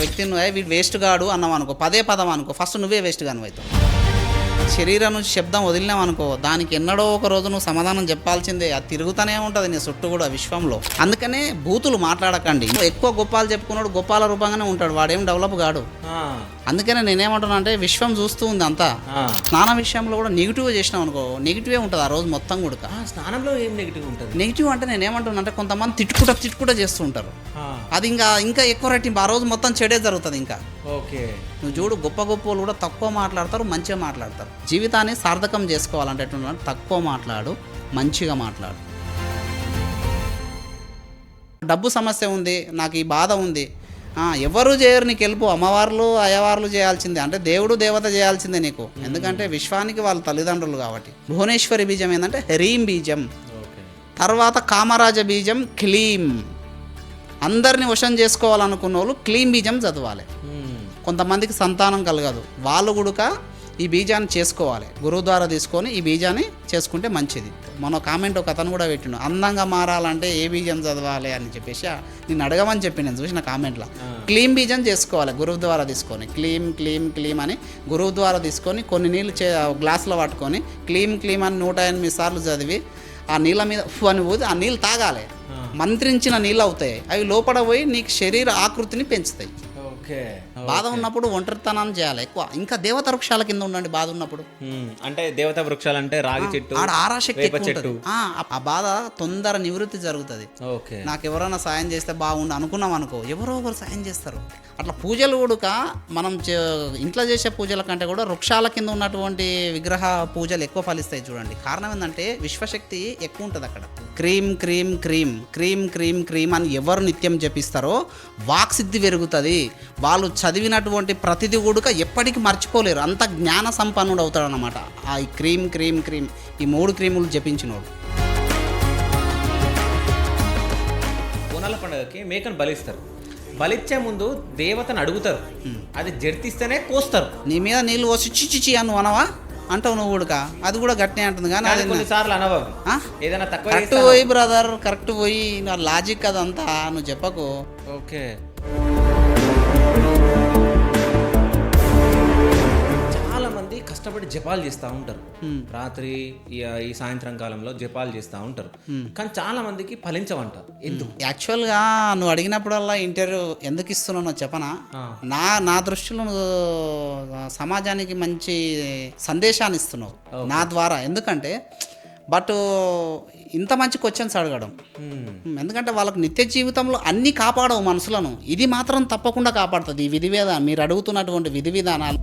వ్యక్తిని వీడు వేస్ట్ గాడు అన్నావు అనుకో, పదే పదం అనుకో, ఫస్ట్ నువ్వే వేస్ట్ గాను అవుతావు. శరీరం నుంచి శబ్దం వదిలినావు అనుకో, దానికి ఎన్నడో ఒక రోజు నువ్వు సమాధానం చెప్పాల్సిందే. అది తిరుగుతూనే ఉంటుంది నీ చుట్టూ కూడా విశ్వంలో. అందుకనే బూతులు మాట్లాడకండి. ఎక్కువ గొప్పాలు చెప్పుకున్నాడు గొప్పాల రూపంగానే ఉంటాడు, వాడేం డెవలప్ కాడు. అందుకనే నేనేమంటున్నా అంటే విశ్వం చూస్తూ ఉంది అంతా. స్నానం విషయంలో కూడా నెగిటివ్గా చేసినావు అనుకో, నెగిటివే ఉంటుంది ఆ రోజు మొత్తం కూడా. స్నానంలో ఏం నెగిటివ్ ఉంటుంది? నెగిటివ్ అంటే నేనేమంటున్నా అంటే కొంతమంది తిట్టుకుంటా చేస్తూ ఉంటారు. అది ఇంకా ఎక్కువ రెట్టింపు, ఆ రోజు మొత్తం చెడే జరుగుతుంది. ఇంకా ఓకే, నువ్వు చూడు, గొప్ప వాళ్ళు కూడా తక్కువ మాట్లాడతారు, మంచిగా మాట్లాడతారు. జీవితాన్ని సార్థకం చేసుకోవాలంటే తక్కువ మాట్లాడు, మంచిగా మాట్లాడు. డబ్బు సమస్య ఉంది, నాకు ఈ బాధ ఉంది, ఎవరు చేయరు, నీకు వెళ్ళిపో. అమ్మవార్లు అయ్యవార్లు చేయాల్సిందే, అంటే దేవుడు దేవత చేయాల్సిందే నీకు. ఎందుకంటే విశ్వానికి వాళ్ళ తల్లిదండ్రులు కాబట్టి. భువనేశ్వరి బీజం ఏంటంటే హ్రీం బీజం, తర్వాత కామరాజ బీజం క్లీం. అందరిని వశం చేసుకోవాలనుకున్న వాళ్ళు క్లీం బీజం చదవాలి. కొంతమందికి సంతానం కలగదు, వాళ్ళు కూడా ఈ బీజాన్ని చేసుకోవాలి. గురువు ద్వారా తీసుకొని ఈ బీజాన్ని చేసుకుంటే మంచిది. మన కామెంట్ ఒక అతను కూడా పెట్టిండు, అందంగా మారాలంటే ఏ బీజం చదవాలి అని చెప్పేసి నేను అడగమని చెప్పి నేను చూసిన కామెంట్లో. క్లీం బీజం చేసుకోవాలి గురువు ద్వారా తీసుకొని. క్లీం క్లీం క్లీం అని గురువు ద్వారా తీసుకొని కొన్ని నీళ్ళు గ్లాసులో పట్టుకొని క్లీం క్లీం అని 108 సార్లు చదివి ఆ నీళ్ళ మీద అని పోతే ఆ నీళ్ళు తాగాలి. మంత్రించిన నీళ్ళు అవుతాయి, అవి లోపల పోయి నీకు శరీర ఆకృతిని పెంచుతాయి. బాధ ఉన్నప్పుడు ఒంటరితనాన్ని చేయాలి ఎక్కువ. ఇంకా దేవత వృక్షాల కింద ఉండండి బాధ ఉన్నప్పుడు. అంటే దేవత వృక్షాలు అంటే రాగి చెట్టు, ఆడ ఆరాశక్తి ఎక్కువ ఉంటుంది. ఆ బాధ తొందర నివృత్తి జరుగుతుంది. నాకు ఎవరైనా సాయం చేస్తే బాగుండు అనుకున్నాం అనుకో, ఎవరో ఒకరు సాయం చేస్తారు. అట్లా పూజలు కూడా మనం ఇంట్లో చేసే పూజల కంటే కూడా వృక్షాల కింద ఉన్నటువంటి విగ్రహ పూజలు ఎక్కువ ఫలిస్తాయి. చూడండి, కారణం ఏంటంటే విశ్వశక్తి ఎక్కువ ఉంటుంది అక్కడ. Cream cream cream cream cream cream అని ఎవరు నిత్యం జపిస్తారో వాక్సిద్ధి పెరుగుతుంది. వాళ్ళు చదివినటువంటి ప్రతిదీ కూడా ఎప్పటికీ మర్చిపోలేరు, అంత జ్ఞాన సంపన్నుడు అవుతాడు అన్నమాట. ఆ క్రీం క్రీం క్రీం ఈ 3 క్రీములు జపించినోడు. బోనాల పండుగకి మేకను బలిస్తారు. బలిచ్చే ముందు దేవతను అడుగుతారు, అది జర్తిస్తేనే కోస్తారు. నీ మీద నీళ్ళు పోసి చిచి అను అనవా అంటావు నువ్వు కూడా, అది కూడా గట్టినే అంటుంది. కానీ అది కొన్నిసార్లు అనవా, ఏదైనా తక్కువ కరెక్ట్ పోయి బ్రదర్, కరెక్ట్ పోయి, నా లాజిక్ అదంతా నువ్వు చెప్పకు. ఓకే, కష్టపడి జపాలు చేస్తూ ఉంటారు రాత్రి, ఈ సాయంత్రం కాలంలో జపాలు చేస్తూ ఉంటారు. కానీ చాలా మందికి ఫలించవంట. ఎందుకు? యాక్చువల్గా నువ్వు అడిగినప్పుడల్లా ఇంటర్వ్యూ ఎందుకు ఇస్తున్నావు చెప్పనా? నా దృష్టిలో నువ్వు సమాజానికి మంచి సందేశాన్ని ఇస్తున్నావు నా ద్వారా. ఎందుకంటే బట్ ఇంత మంచి క్వశ్చన్స్ అడగడం, ఎందుకంటే వాళ్ళకు నిత్య జీవితంలో అన్నీ కాపాడవు మనుషులను, ఇది మాత్రం తప్పకుండా కాపాడుతుంది. ఈ విధి విధానం, మీరు అడుగుతున్నటువంటి విధి విధానాలు.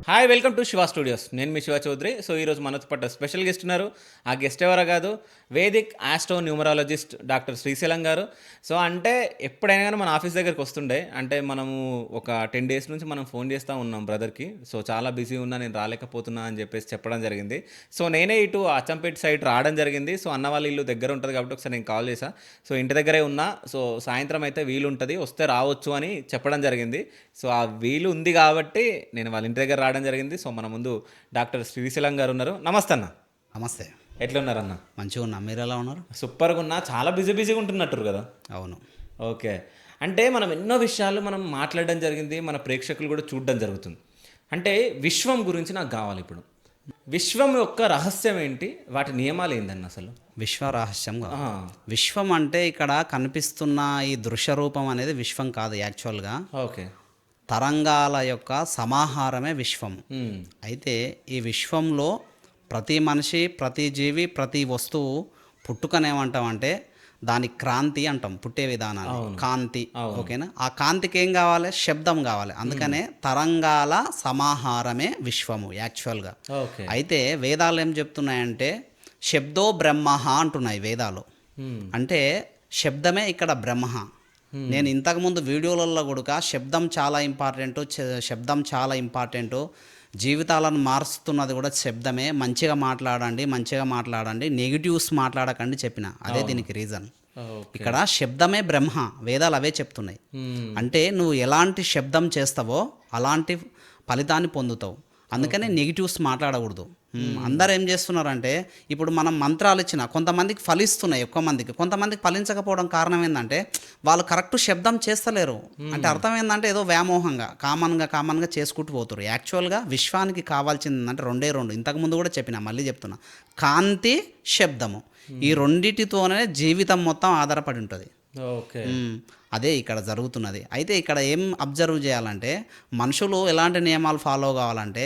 Hi, welcome to Shiva studios. నేను మీ శివ చౌదరి. సో ఈరోజు మనతో పాటు స్పెషల్ గెస్ట్ ఉన్నారు. ఆ గెస్ట్ ఎవరో కాదు, vedic astro numerologist doctor Srisailam garu. So అంటే ఎప్పుడైనా కానీ మన ఆఫీస్ దగ్గరికి వస్తుండే, అంటే మనము ఒక 10 days నుంచి మనం ఫోన్ చేస్తూ ఉన్నాం బ్రదర్కి. సో చాలా బిజీ ఉన్నా, నేను రాలేకపోతున్నా అని చెప్పేసి చెప్పడం జరిగింది. సో నేనే ఇటు అచ్చంపేట సైడ్ రావడం జరిగింది. సో అన్న వాళ్ళ ఇల్లు దగ్గర ఉంటుంది కాబట్టి ఒకసారి నేను కాల్ చేశాను. సో ఇంటి దగ్గరే ఉన్నా, సో సాయంత్రం అయితే వీలు ఉంటుంది, వస్తే రావచ్చు అని చెప్పడం జరిగింది. సో ఆ వీలు ఉంది కాబట్టి నేను వాళ్ళ ఇంటి దగ్గర రావడం జరిగింది. సో మన ముందు డాక్టర్ శ్రీశైలం గారు ఉన్నారు. నమస్తే అన్న. నమస్తే. ఎట్లున్నారన్న? మంచిగా ఉన్నా, మీరు ఎలా ఉన్నారు? సూపర్గా ఉన్నా. చాలా బిజీగా ఉంటున్నట్టు కదా? అవును. ఓకే, అంటే మనం ఎన్నో విషయాలు మనం మాట్లాడడం జరిగింది, మన ప్రేక్షకులు కూడా చూడడం జరుగుతుంది. అంటే విశ్వం గురించి నాకు కావాలి ఇప్పుడు. విశ్వం యొక్క రహస్యం ఏంటి, వాటి నియమాలు ఏందన్న అసలు? విశ్వ రహస్యం. విశ్వం అంటే ఇక్కడ కనిపిస్తున్న ఈ దృశ్య రూపం అనేది విశ్వం కాదు యాక్చువల్గా. ఓకే, తరంగాల యొక్క సమాహారమే విశ్వం. అయితే ఈ విశ్వంలో ప్రతి మనిషి, ప్రతి జీవి, ప్రతి వస్తువు పుట్టుకనేమంటామంటే దాని క్రాంతి అంటాం, పుట్టే విధానాన్ని కాంతి. ఓకేనా? ఆ కాంతికి ఏం కావాలి? శబ్దం కావాలి. అందుకనే తరంగాల సమాహారమే విశ్వము యాక్చువల్గా. అయితే వేదాలు ఏం చెప్తున్నాయంటే శబ్దో బ్రహ్మ అంటున్నాయి వేదాలు. అంటే శబ్దమే ఇక్కడ బ్రహ్మ. నేను ఇంతకుముందు వీడియోలలో కూడా శబ్దం చాలా ఇంపార్టెంటు, జీవితాలను మారుస్తున్నది కూడా శబ్దమే. మంచిగా మాట్లాడండి, నెగిటివ్స్ మాట్లాడకండి చెప్పిన. అదే దీనికి రీజన్. ఓకే. ఇక్కడ శబ్దమే బ్రహ్మ, వేదాలు అవే చెప్తున్నాయి. అంటే నువ్వు ఎలాంటి శబ్దం చేస్తావో అలాంటి ఫలితాన్ని పొందుతావు. అందుకనే నెగిటివ్స్ మాట్లాడకూడదు. అందరు ఏం చేస్తున్నారంటే ఇప్పుడు మనం మంత్రాలు ఇచ్చిన కొంతమందికి ఫలిస్తున్నాయి, ఎక్కువ మందికి, కొంతమందికి ఫలించకపోవడం కారణం ఏంటంటే వాళ్ళు కరెక్ట్ శబ్దం చేస్తలేరు. అంటే అర్థం ఏంటంటే ఏదో వ్యామోహంగా కామన్గా చేసుకుంటూ పోతారు. యాక్చువల్గా విశ్వానికి కావాల్సింది ఏంటంటే రెండే రెండు, ఇంతకుముందు కూడా చెప్పిన, మళ్ళీ చెప్తున్నా, కాంతి, శబ్దము. ఈ రెండిటితోనే జీవితం మొత్తం ఆధారపడి ఉంటుంది. ఓకే. అదే ఇక్కడ జరుగుతున్నది. అయితే ఇక్కడ ఏం అబ్జర్వ్ చేయాలంటే మనుషులు ఎలాంటి నియమాలు ఫాలో కావాలంటే,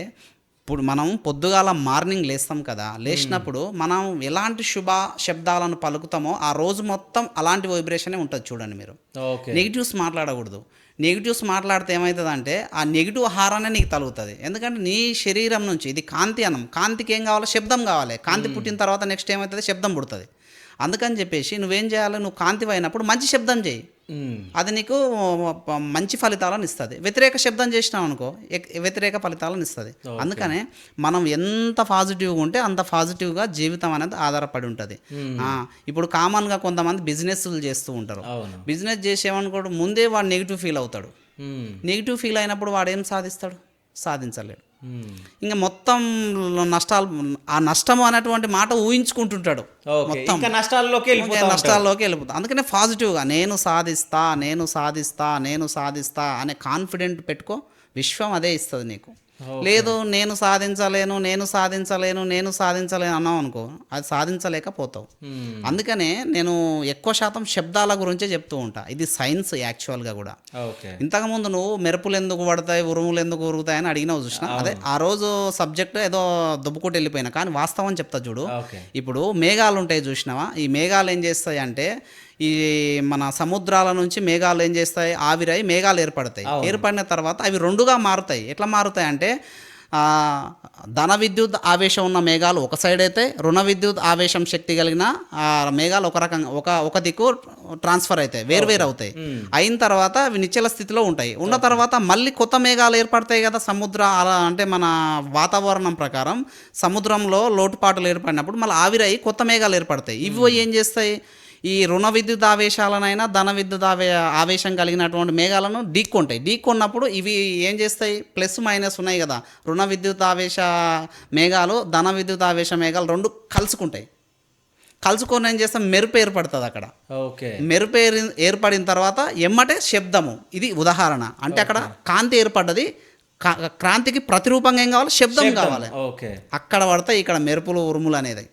ఇప్పుడు మనం పొద్దుగాల మార్నింగ్ లేస్తాం కదా, లేచినప్పుడు మనం ఎలాంటి శుభ శబ్దాలను పలుకుతామో ఆ రోజు మొత్తం అలాంటి వైబ్రేషనే ఉంటుంది. చూడండి మీరు ఓకే. నెగిటివ్స్ మాట్లాడకూడదు. నెగిటివ్స్ మాట్లాడితే ఏమవుతుందంటే ఆ నెగిటివ్ హారానే నీకు తగులుతుంది. ఎందుకంటే నీ శరీరం నుంచి, ఇది కాంతి అనం, కాంతికి ఏం కావాలి? శబ్దం కావాలి. కాంతి పుట్టిన తర్వాత నెక్స్ట్ ఏమవుతుంది? శబ్దం పుడుతుంది. అందుకని చెప్పేసి నువ్వేం చేయాలి? నువ్వు కాంతి అయినప్పుడు మంచి శబ్దం చేయి, అది నీకు మంచి ఫలితాలను ఇస్తుంది. వ్యతిరేక శబ్దం చేసినావు అనుకో వ్యతిరేక ఫలితాలను ఇస్తుంది. అందుకనే మనం ఎంత పాజిటివ్గా ఉంటే అంత పాజిటివ్గా జీవితం అనేది ఆధారపడి ఉంటుంది. ఇప్పుడు కామన్గా కొంతమంది బిజినెస్లు చేస్తూ ఉంటారు. బిజినెస్ చేసేవనుకోడు ముందే వాడు నెగిటివ్ ఫీల్ అవుతాడు. నెగిటివ్ ఫీల్ అయినప్పుడు వాడు ఏం సాధిస్తాడు? సాధించలేడు. ఇంకా మొత్తం నష్టాలు, ఆ నష్టం అనేటువంటి మాట ఊహించుకుంటుంటాడు. మొత్తం నష్టాల్లోకి వెళ్ళిపోతాడు. అందుకనే పాజిటివ్గా నేను సాధిస్తా అనే కాన్ఫిడెంట్ పెట్టుకో, విశ్వం అదే ఇస్తుంది నీకు. లేదు నేను సాధించలేను అన్నావు అనుకో, అది సాధించలేకపోతావు. అందుకనే నేను ఎక్కువ శాతం శబ్దాల గురించే చెప్తూ ఉంటా. ఇది సైన్స్ యాక్చువల్గా కూడా. ఇంతకుముందు నువ్వు మెరుపులు ఎందుకు పడతాయి, ఉరుములు ఎందుకు ఉరుగుతాయి అని అడిగినావు చూసినా, అదే ఆ రోజు సబ్జెక్ట్ ఏదో దుబ్బుకుంటూ వెళ్ళిపోయినా, కానీ వాస్తవం చెప్తా చూడు. ఇప్పుడు మేఘాలు ఉంటాయి చూసినావా, ఈ మేఘాలు ఏం చేస్తాయి అంటే ఈ మన సముద్రాల నుంచి మేఘాలు ఏం చేస్తాయి? ఆవిరై మేఘాలు ఏర్పడతాయి. ఏర్పడిన తర్వాత అవి రెండుగా మారుతాయి. ఎట్లా మారుతాయి అంటే ధన విద్యుత్ ఆవేశం ఉన్న మేఘాలు ఒక సైడ్ అయితే, రుణ విద్యుత్ ఆవేశం శక్తి కలిగిన మేఘాలు ఒక రకంగా ఒక దిక్కు ట్రాన్స్ఫర్ అవుతాయి, వేరు అవుతాయి. అయిన తర్వాత అవి నిశ్చల స్థితిలో ఉంటాయి. ఉన్న తర్వాత మళ్ళీ కొత్త మేఘాలు ఏర్పడతాయి కదా సముద్ర, అలా అంటే మన వాతావరణం ప్రకారం సముద్రంలో లోటుపాటులు ఏర్పడినప్పుడు మళ్ళీ ఆవిరై కొత్త మేఘాలు ఏర్పడతాయి. ఇవి ఏం చేస్తాయి? ఈ రుణ విద్యుత్ ఆవేశాలనైనా ధన విద్యుత్ ఆవేశం కలిగినటువంటి మేఘాలను ఢీకొన్నప్పుడు ఇవి ఏం చేస్తాయి? ప్లస్ మైనస్ ఉన్నాయి కదా, రుణ విద్యుత్ ఆవేశ మేఘాలు ధన విద్యుత్ ఆవేశ మేఘాలు రెండు కలుసుకొని ఏం చేస్తాం? మెరుపు ఏర్పడుతుంది అక్కడ. మెరుపు ఏర్పడిన తర్వాత ఎమ్మటే శబ్దము. ఇది ఉదాహరణ. అంటే అక్కడ కాంతి ఏర్పడ్డది, క్రాంతికి ప్రతిరూపంగా ఏం కావాలి? శబ్దం కావాలి. అక్కడ పడతాయి ఇక్కడ మెరుపులు ఉరుములు అనేది.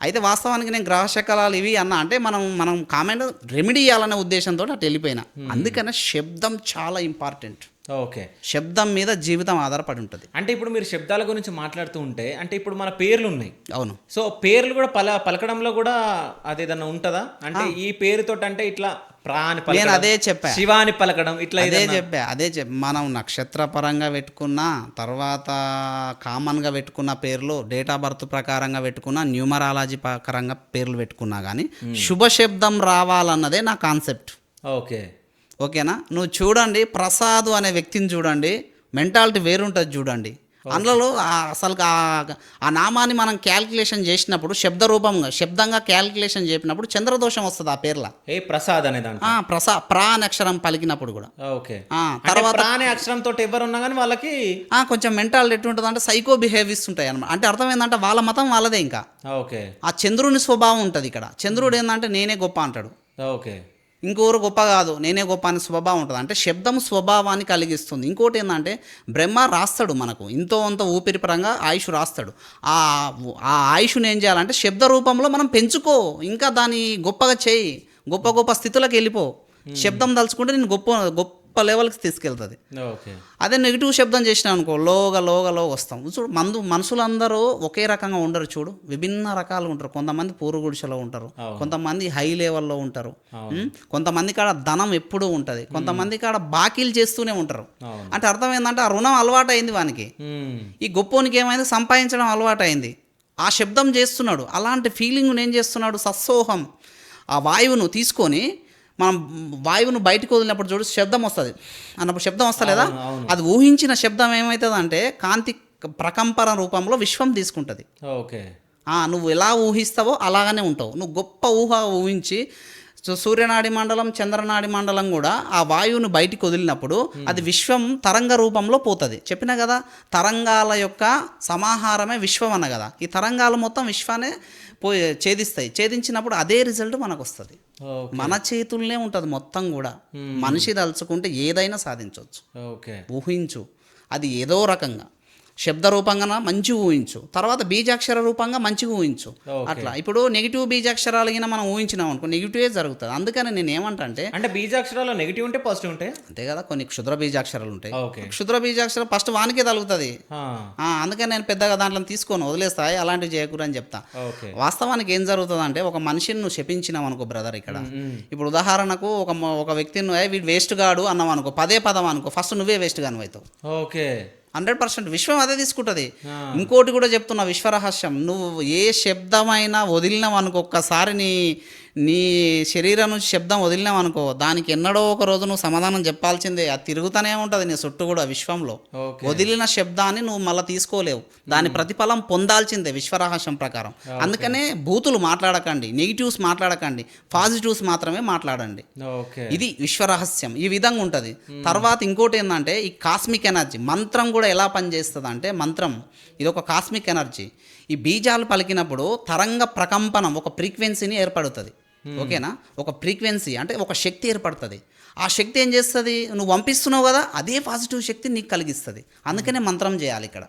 అయితే వాస్తవానికి నేను గ్రహశకలాలు ఇవి అన్నా అంటే మనం కామెంట్ రెమెడీ ఇవ్వాలనే ఉద్దేశంతో అటు వెళ్ళిపోయినా. అందుకనే శబ్దం చాలా ఇంపార్టెంట్. శబ్దం మీద జీవితం ఆధారపడి ఉంటుంది. అంటే ఇప్పుడు మీరు శబ్దాల గురించి మాట్లాడుతూ ఉంటే, అంటే ఇప్పుడు మన పేర్లు ఉన్నాయి. అవును. సో పేర్లు కూడా పలకడంలో కూడా అదేదన్నా ఉంటుందా? అంటే ఈ పేరుతో అంటే ఇట్లా ప్రాణి పలకడం, నేను అదే చెప్పా, శివాని పలకడం, ఇట్లా అదే చెప్పా. మనం నక్షత్ర పరంగా పెట్టుకున్న తర్వాత కామన్గా పెట్టుకున్న పేర్లు, డేట్ ఆఫ్ బర్త్ ప్రకారంగా పెట్టుకున్న, న్యూమరాలజీ ప్రకారంగా పేర్లు పెట్టుకున్నా కానీ శుభ శబ్దం రావాలన్నదే నా కాన్సెప్ట్. ఓకేనా? నువ్వు చూడండి, ప్రసాద్ అనే వ్యక్తిని చూడండి, మెంటాలిటీ వేరుంటుంది చూడండి. అందులో అసలు ఆ నామాన్ని మనం క్యాల్కులేషన్ చేసినప్పుడు శబ్దంగా క్యాల్కులేషన్ చేసినప్పుడు చంద్రదోషం వస్తుంది ఆ పేర్ల. ప్రసాద్ అనే ప్రా అనే అక్షరం పలికినప్పుడు కూడా. తర్వాత అక్షరంతో ఎవరున్నా కానీ వాళ్ళకి కొంచెం మెంటాలిటీ ఎట్టుంటుంది అంటే సైకో బిహేవియర్స్ ఉంటాయి అనమాట. అంటే అర్థం ఏంటంటే వాళ్ళ మతం వాళ్ళదే. ఇంకా ఆ చంద్రుని స్వభావం ఉంటుంది ఇక్కడ. చంద్రుడు ఏంటంటే నేనే గొప్ప అంటాడు, ఇంకోరు గొప్ప కాదు, నేనే గొప్ప అనే స్వభావం ఉంటుంది. అంటే శబ్దం స్వభావాన్ని కలిగిస్తుంది. ఇంకోటి ఏంటంటే బ్రహ్మ రాస్తాడు మనకు ఇంతో అంత ఊపిరి పరంగా ఆయుష్ రాస్తాడు. ఆ ఆయుష్ని ఏం చేయాలంటే శబ్ద రూపంలో మనం పెంచుకో, ఇంకా దాన్ని గొప్పగా చేయి, గొప్ప స్థితులకు వెళ్ళిపో. శబ్దం తలుచుకుంటే నేను గొప్ప లెవెల్కి తీసుకెళ్తుంది. అదే నెగిటివ్ శబ్దం చేసినా అనుకో లోగా వస్తాం. చూడు మనుషులందరూ ఒకే రకంగా ఉండరు. చూడు విభిన్న రకాలు ఉంటారు. కొంతమంది పూరు గుడిసెలో ఉంటారు, కొంతమంది హై లెవెల్లో ఉంటారు, కొంతమంది కాడ ధనం ఎప్పుడూ ఉంటుంది, కొంతమంది కాడ బాకీలు చేస్తూనే ఉంటారు. అంటే అర్థం ఏంటంటే ఆ రుణం అలవాటు అయింది వానికి. ఈ గొప్పోనికి ఏమైంది? సంపాదించడం అలవాటు అయింది. ఆ శబ్దం చేస్తున్నాడు. అలాంటి ఫీలింగ్ ఏం చేస్తున్నాడు? సత్సోహం. ఆ వాయువును తీసుకొని మనం వాయువును బయటకు వదిలినప్పుడు చూడు శబ్దం వస్తుంది అన్నప్పుడు శబ్దం వస్తలేదా? అది ఊహించిన శబ్దం ఏమవుతుంది అంటే కాంతి ప్రకంపన రూపంలో విశ్వం తీసుకుంటుంది. నువ్వు ఎలా ఊహిస్తావో అలాగనే ఉంటావు. నువ్వు గొప్ప ఊహించి సూర్యనాడి మండలం, చంద్రనాడి మండలం కూడా ఆ వాయువును బయటికి వదిలినప్పుడు అది విశ్వం తరంగ రూపంలో పోతుంది. చెప్పినా కదా, తరంగాల యొక్క సమాహారమే విశ్వం అన్న కదా. ఈ తరంగాలు మొత్తం విశ్వాన్ని ఛేదిస్తాయి. ఛేదించినప్పుడు అదే రిజల్ట్ మనకు వస్తుంది. మన చేతుల్నే ఉంటుంది మొత్తం కూడా. మనిషి తలుచుకుంటే ఏదైనా సాధించవచ్చు. ఊహించు, అది ఏదో రకంగా శబ్ద రూపంగా మంచిగా ఊహించు, తర్వాత బీజాక్షర రూపంగా మంచిగా ఊహించు. అట్లా ఇప్పుడు నెగిటివ్ బీజాక్షరాలు అయినా మనం ఊహించినాం అనుకో, నెగిటివే జరుగుతుంది. అందుకని నేను ఏమంటా అంటే బీజాక్షరాలు నెగిటివ్ ఉంటే పాజిటివ్ ఉంటాయి అంతే కదా. కొన్ని క్షుద్ర బీజాక్షరాలు ఉంటాయి. క్షుద్ర బీజాక్షరం ఫస్ట్ వానికే తగులుతుంది. అందుకని నేను పెద్దగా దాంట్లో తీసుకొని వదిలేస్తాయి, అలాంటివి చేయకూడదు అని చెప్తా. వాస్తవానికి ఏం జరుగుతుంది అంటే, ఒక మనిషిని నువ్వు శపించినావు అనుకో బ్రదర్, ఇక్కడ ఇప్పుడు ఉదాహరణకు ఒక వ్యక్తిని వీడు వేస్ట్ గాడు అన్నావు అనుకో, పదే పదం అనుకో, ఫస్ట్ నువ్వే వేస్ట్ గాను అవుతావు. 100% విశ్వం అదే తీసుకుంటుంది. ఇంకోటి కూడా చెప్తున్నా, విశ్వరహస్యం. నువ్వు ఏ శబ్దమైనా వదిలినావు అనుకో, ఒక్కసారి నీ శరీరం నుంచి శబ్దం వదిలినావు అనుకో, దానికి ఎన్నడో ఒక రోజు నువ్వు సమాధానం చెప్పాల్సిందే. అది తిరుగుతూనే ఉంటుంది నీ చుట్టూ కూడా విశ్వంలో. వదిలిన శబ్దాన్ని నువ్వు మళ్ళీ తీసుకోలేవు, దాని ప్రతిఫలం పొందాల్సిందే విశ్వరహస్యం ప్రకారం. అందుకనే బూతులు మాట్లాడకండి, నెగిటివ్స్ మాట్లాడకండి, పాజిటివ్స్ మాత్రమే మాట్లాడండి. ఇది విశ్వరహస్యం, ఈ విధంగా ఉంటుంది. తర్వాత ఇంకోటి ఏంటంటే, ఈ కాస్మిక్ ఎనర్జీ మంత్రం కూడా ఎలా పనిచేస్తుంది అంటే, మంత్రం ఇది ఒక కాస్మిక్ ఎనర్జీ. ఈ బీజాలు పలికినప్పుడు తరంగ ప్రకంపనం, ఒక ఫ్రీక్వెన్సీని ఏర్పడుతుంది. ఓకేనా, ఒక ఫ్రీక్వెన్సీ అంటే ఒక శక్తి ఏర్పడుతుంది. ఆ శక్తి ఏం చేస్తుంది, నువ్వు పంపిస్తున్నావు కదా, అదే పాజిటివ్ శక్తి నీకు కలిగిస్తుంది. అందుకనే మంత్రం చేయాలి ఇక్కడ.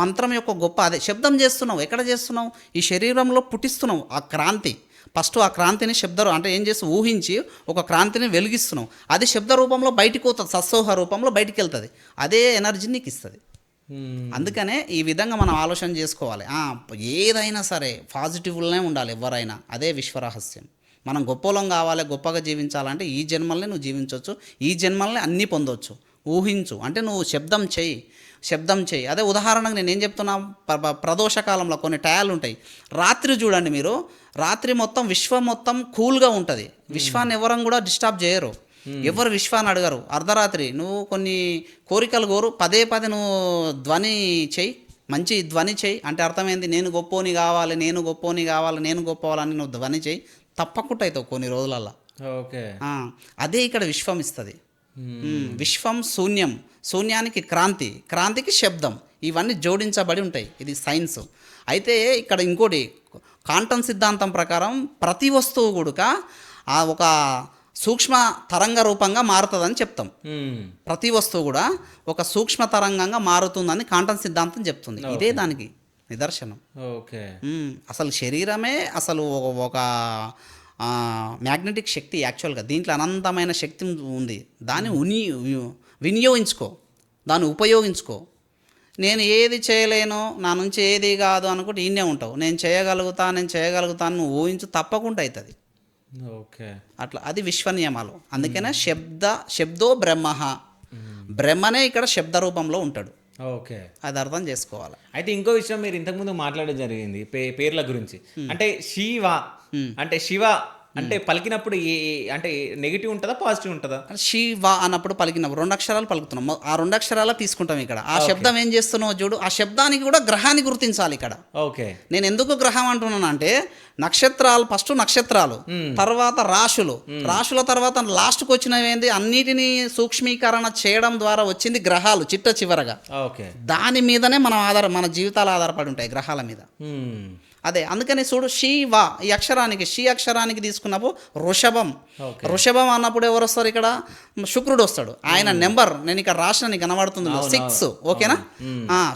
మంత్రం యొక్క గొప్ప అదే. శబ్దం చేస్తున్నావు, ఎక్కడ చేస్తున్నావు, ఈ శరీరంలో పుట్టిస్తున్నావు ఆ క్రాంతి. ఫస్ట్ ఆ క్రాంతిని శబ్ద అంటే ఏం చేస్తావు, ఊహించి ఒక క్రాంతిని వెలిగిస్తున్నావు. అది శబ్ద రూపంలో బయటికి పోతుంది, సత్సోహ రూపంలో బయటికి వెళ్తుంది. అదే ఎనర్జీ నీకు ఇస్తుంది. అందుకనే ఈ విధంగా మనం ఆలోచన చేసుకోవాలి. ఏదైనా సరే పాజిటివ్లోనే ఉండాలి ఎవరైనా. అదే విశ్వరహస్యం. మనం గొప్పలం కావాలి, గొప్పగా జీవించాలంటే ఈ జన్మల్ని నువ్వు జీవించవచ్చు, ఈ జన్మల్ని అన్నీ పొందవచ్చు. ఊహించు అంటే నువ్వు శబ్దం చేయి. అదే ఉదాహరణకు నేను ఏం చెప్తున్నా, ప్రదోషకాలంలో కొన్ని టయాలు ఉంటాయి. రాత్రి చూడండి మీరు, రాత్రి మొత్తం విశ్వం మొత్తం కూల్గా ఉంటుంది. విశ్వాన్ని ఎవరం కూడా డిస్టర్బ్ చేయరు, ఎవరు విశ్వాన్ని అడగరు. అర్ధరాత్రి నువ్వు కొన్ని కోరికలు కోరు, పదే నువ్వు ధ్వని చేయి, మంచి ధ్వని చేయి. అంటే అర్థమైంది, నేను గొప్పోని కావాలి, నేను గొప్పవాలని నువ్వు ధ్వని చేయి, తప్పకుండా అవుతావు కొన్ని రోజులల్లో. అదే ఇక్కడ విశ్వం ఇస్తుంది. విశ్వం శూన్యం, శూన్యానికి క్రాంతికి శబ్దం, ఇవన్నీ జోడించబడి ఉంటాయి. ఇది సైన్స్. అయితే ఇక్కడ ఇంకోటి, క్వాంటం సిద్ధాంతం ప్రకారం ప్రతి వస్తువు కూడా ఒక సూక్ష్మ తరంగ రూపంగా మారుతుందని చెప్తాం. ప్రతి వస్తువు కూడా ఒక సూక్ష్మ తరంగంగా మారుతుందని క్వాంటం సిద్ధాంతం చెప్తుంది. ఇదే దానికి నిదర్శనం. అసలు శరీరమే అసలు ఒక మ్యాగ్నెటిక్ శక్తి. యాక్చువల్గా దీంట్లో అనంతమైన శక్తి ఉంది. దాన్ని వినియోగించుకో, దాన్ని ఉపయోగించుకో. నేను ఏది చేయలేను, నా నుంచి ఏది కాదు అనుకుంటే ఈయనే ఉంటావు. నేను చేయగలుగుతాను నువ్వు ఊహించు, తప్పకుండా అవుతుంది. అట్లా అది విశ్వ నియమాలు. అందుకనే శబ్దో బ్రహ్మనే ఇక్కడ శబ్ద రూపంలో ఉంటాడు. అది అర్థం చేసుకోవాలి. అయితే ఇంకో విషయం మీరు ఇంతకుముందు మాట్లాడడం జరిగింది పేర్ల గురించి. అంటే శివ అంటే పలికినప్పుడు అంటే నెగిటివ్ ఉంటుందా, పాజిటివ్ ఉంటుందా? శివ అన్నప్పుడు పలికినప్పుడు 2 అక్షరాలు పలుకుతున్నాం, ఆ 2 అక్షరాలు తీసుకుంటాం ఇక్కడ. ఆ శబ్దం ఏం చేస్తున్నావు చూడు, ఆ శబ్దానికి కూడా గ్రహాన్ని గుర్తించాలి ఇక్కడ. నేను ఎందుకు గ్రహం అంటున్నాను అంటే, నక్షత్రాలు ఫస్ట్ నక్షత్రాలు, తర్వాత రాశుల తర్వాత లాస్ట్కి వచ్చినవి ఏంది, అన్నిటినీ సూక్ష్మీకరణ చేయడం ద్వారా వచ్చింది గ్రహాలు చివరగా. దాని మీదనే మన జీవితాలు ఆధారపడి ఉంటాయి, గ్రహాల మీద. అదే అందుకని చూడు, ఈ అక్షరానికి తీసుకున్నప్పుడు వృషభం అన్నప్పుడు ఎవరు వస్తారు ఇక్కడ, శుక్రుడు వస్తాడు. ఆయన నెంబర్ నేను ఇక్కడ రాసిన నీకు కనబడుతుంది 6. ఓకేనా,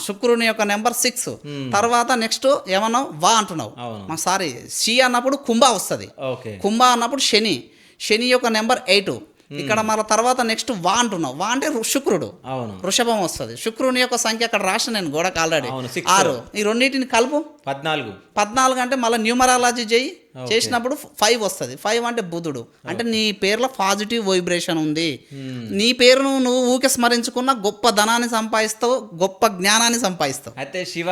శుక్రుని యొక్క నెంబర్ 6. తర్వాత నెక్స్ట్ ఏమన్నావు, అంటున్నావు. సారీ, షి అన్నప్పుడు కుంభ వస్తుంది. కుంభ అన్నప్పుడు శని యొక్క నెంబర్ 8. ఇక్కడ మళ్ళీ తర్వాత నెక్స్ట్ అంటున్నావు. అంటే శుక్రుడు, వృషభం వస్తుంది. శుక్రుని యొక్క సంఖ్య అక్కడ రాసిన నేను గోడకు ఆల్రెడీ 6. ఈ రెండింటిని కలుపు 14 అంటే మళ్ళీ న్యూమరాలజీ చేసినప్పుడు 5 వస్తుంది. 5 అంటే బుధుడు. అంటే నీ పేర్లో పాజిటివ్ వైబ్రేషన్ ఉంది. నీ పేరును నువ్వు ఊకే స్మరించుకున్న గొప్ప ధనాన్ని సంపాదిస్తావు, గొప్ప జ్ఞానాన్ని సంపాదిస్తావు. అయితే శివ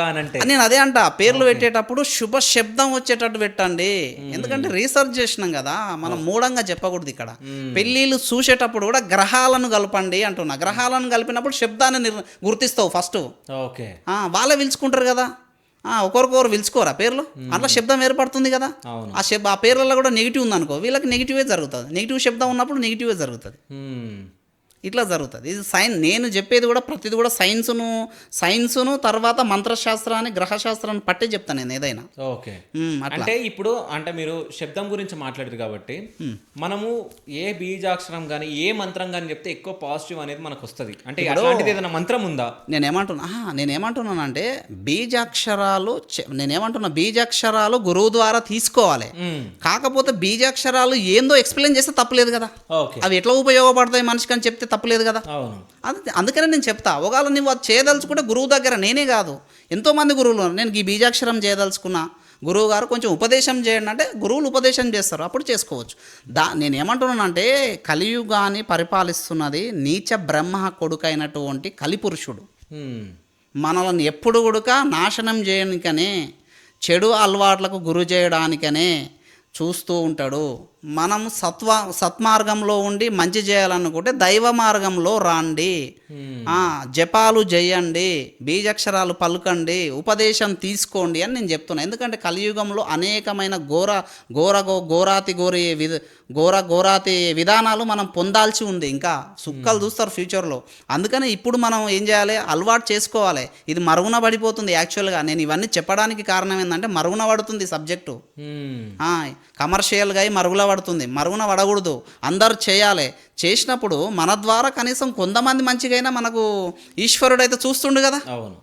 అని అంటే నేను అదే అంట, పేర్లు పెట్టేటప్పుడు శుభ శబ్దం వచ్చేటట్టు పెట్టండి. ఎందుకంటే రీసెర్చ్ చేసినాం కదా, మనం మూఢంగా చెప్పకూడదు ఇక్కడ. పెళ్ళిళ్ళు చూసేటప్పుడు కూడా గ్రహాలను కలపండి అంటున్నా. గ్రహాలను కలిపినప్పుడు శబ్దాన్ని గుర్తిస్తావు ఫస్ట్. వాళ్ళే పిలుచుకుంటారు కదా. ఒకరికొకరు పిలుచుకోరా పేర్లు అట్లా శబ్దం ఏర్పడుతుంది కదా. అవును. ఆ పేర్లలో కూడా నెగిటివ్ ఉందనుకో, వీళ్ళకి నెగిటివే జరుగుతుంది. నెగిటివ్ శబ్దం ఉన్నప్పుడు నెగిటివే జరుగుతుంది. ఇట్లా జరుగుతుంది. ఇది నేను చెప్పేది కూడా ప్రతిది కూడా సైన్సును తర్వాత మంత్రశాస్త్రాన్ని గ్రహశాస్త్రాన్ని పట్టే చెప్తాను నేను ఏదైనా. ఓకే. అంటే ఇప్పుడు అంటే మీరు శబ్దం గురించి మాట్లాడారు కాబట్టి మనము ఏ బీజాక్షరం కానీ ఏ మంత్రం కానీ చెప్తే ఎక్కువ పాజిటివ్ అనేది మనకు వస్తుంది అంటే అలాంటిది ఏదైనా మంత్రం ఉందా? నేనేమంటున్నానంటే బీజాక్షరాలు గురువు ద్వారా తీసుకోవాలి. కాకపోతే బీజాక్షరాలు ఏందో ఎక్స్ప్లెయిన్ చేస్తే తప్పలేదు కదా. అవి ఎట్లా ఉపయోగపడతాయి మనిషికి అని చెప్తే తప్పలేదు కదా. అందుకనే నేను చెప్తా, ఒకవేళ నువ్వు అది చేయదలుచుకుంటే గురువు దగ్గర, నేనే కాదు ఎంతోమంది గురువులు, నేను ఈ బీజాక్షరం చేయదలుచుకున్నా గురువు గారు కొంచెం ఉపదేశం చేయండి అంటే గురువులు ఉపదేశం చేస్తారు, అప్పుడు చేసుకోవచ్చు. నేను ఏమంటున్నానంటే కలియుగాన్ని పరిపాలిస్తున్నది నీచ బ్రహ్మ కొడుకైనటువంటి కలిపురుషుడు. మనల్ని ఎప్పుడు కూడా నాశనం చేయడానికనే, చెడు అలవాట్లకు గురి చేయడానికనే చూస్తూ ఉంటాడు. మనం సత్మార్గంలో ఉండి మంచి చేయాలనుకుంటే దైవ మార్గంలో రాండి, జపాలు చేయండి, బీజాక్షరాలు పలుకండి, ఉపదేశం తీసుకోండి అని నేను చెప్తున్నాను. ఎందుకంటే కలియుగంలో అనేకమైన ఘోరాతి విధానాలు మనం పొందాల్సి ఉంది. ఇంకా సుక్కలు చూస్తారు ఫ్యూచర్లో. అందుకని ఇప్పుడు మనం ఏం చేయాలి, అలవాటు చేసుకోవాలి. ఇది మరుగున పడిపోతుంది. యాక్చువల్గా నేను ఇవన్నీ చెప్పడానికి కారణం ఏంటంటే మరుగున పడుతుంది సబ్జెక్టు. కమర్షియల్గా మరుగున పడకూడదు, అందరు చేయాలి. చేసినప్పుడు మన ద్వారా కనీసం కొంతమంది మంచిగైనా మనకు ఈశ్వరుడు అయితే చూస్తుండు కదా. అవును.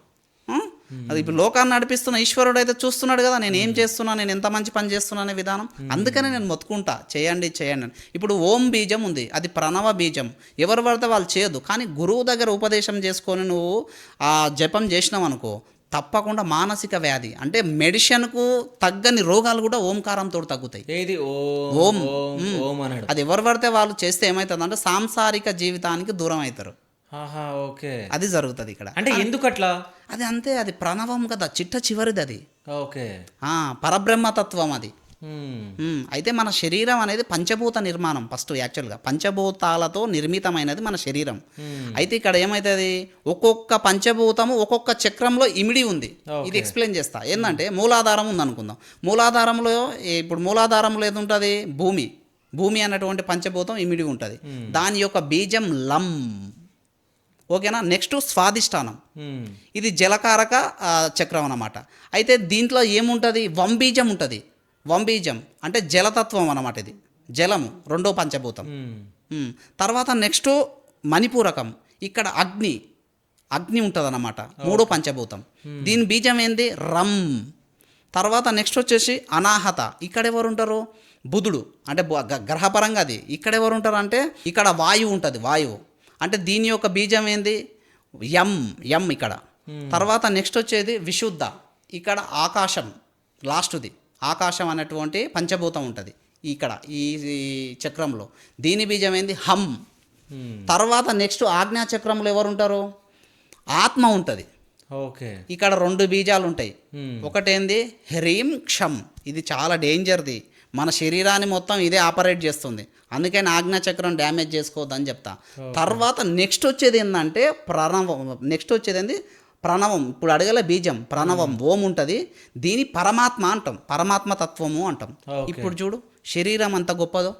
అది ఇప్పుడు లోకాన్ని నడిపిస్తున్న ఈశ్వరుడు అయితే చూస్తున్నాడు కదా, నేను ఏం చేస్తున్నా, నేను ఎంత మంచి పని చేస్తున్నా అనే విధానం. అందుకనే నేను మొత్తుకుంటా, చేయండి చేయండి అని. ఇప్పుడు ఓం బీజం ఉంది, అది ప్రణవ బీజం. ఎవరు పడితే వాళ్ళు చేయదు. కానీ గురువు దగ్గర ఉపదేశం చేసుకొని నువ్వు ఆ జపం చేసినావు అనుకో, తప్పకుండా మానసిక వ్యాధి అంటే మెడిసిన్కు తగ్గని రోగాలు కూడా ఓంకారంతో తగ్గుతాయి. ఏది ఓం. అది ఎవరు పడితే వాళ్ళు చేస్తే ఏమవుతుంది అంటే సాంసారిక జీవితానికి దూరం అవుతారు. ఓకే. అది జరుగుతుంది ఇక్కడ. అంటే ఎందుకు అట్లా? అది అంతే, అది ప్రణవం కదా, చివరిది అది. ఓకే. పరబ్రహ్మతత్వం అది. అయితే మన శరీరం అనేది పంచభూత నిర్మాణం. ఫస్ట్ యాక్చువల్గా పంచభూతాలతో నిర్మితమైనది మన శరీరం. అయితే ఇక్కడ ఏమవుతుంది, ఒక్కొక్క పంచభూతము ఒక్కొక్క చక్రంలో ఇమిడి ఉంది. ఇది ఎక్స్ప్లెయిన్ చేస్తా. ఏంటంటే మూలాధారం ఉంది అనుకుందాం. మూలాధారంలో ఏది ఉంటుంది, భూమి అన్నటువంటి పంచభూతం ఇమిడి ఉంటుంది. దాని యొక్క బీజం లం. ఓకేనా. నెక్స్ట్ స్వాధిష్టానం, ఇది జలకారక చక్రం అన్నమాట. అయితే దీంట్లో ఏముంటుంది, వంబీజం ఉంటుంది. వంబీజం అంటే జలతత్వం అన్నమాట. ఇది జలము, రెండో పంచభూతం. తర్వాత నెక్స్ట్ మణిపూరకం, ఇక్కడ అగ్ని ఉంటుంది అన్నమాట, మూడో పంచభూతం. దీని బీజం ఏంది, రం. తర్వాత నెక్స్ట్ వచ్చేసి అనాహత, ఇక్కడ ఎవరు ఉంటారు, బుధుడు అంటే గ్రహపరంగా అది. ఇక్కడ ఎవరు ఉంటారు అంటే ఇక్కడ వాయువు ఉంటుంది. వాయువు అంటే దీని యొక్క బీజం ఏంది, యం ఇక్కడ. తర్వాత నెక్స్ట్ వచ్చేది విశుద్ధ, ఇక్కడ ఆకాశం, లాస్ట్ది ఆకాశం అనేటువంటి పంచభూతం ఉంటుంది ఇక్కడ ఈ చక్రంలో. దీని బీజం ఏంది, హం. తర్వాత నెక్స్ట్ ఆజ్ఞా చక్రంలో ఎవరు ఉంటారు, ఆత్మ ఉంటుంది. ఓకే. ఇక్కడ రెండు బీజాలు ఉంటాయి. ఒకటేంది హ్రీం క్షం, ఇది చాలా డేంజర్ది. మన శరీరాన్ని మొత్తం ఇదే ఆపరేట్ చేస్తుంది. అందుకని ఆజ్ఞా చక్రం డ్యామేజ్ చేసుకోవద్దని చెప్తా. తర్వాత నెక్స్ట్ వచ్చేది ఏంటంటే ప్రణవం. ఇప్పుడు అడగల బీజం ప్రణవం, ఓం ఉంటుంది. దీని పరమాత్మ అంటాం, పరమాత్మ తత్వము అంటాం. ఇప్పుడు చూడు శరీరం అంత గొప్పదో.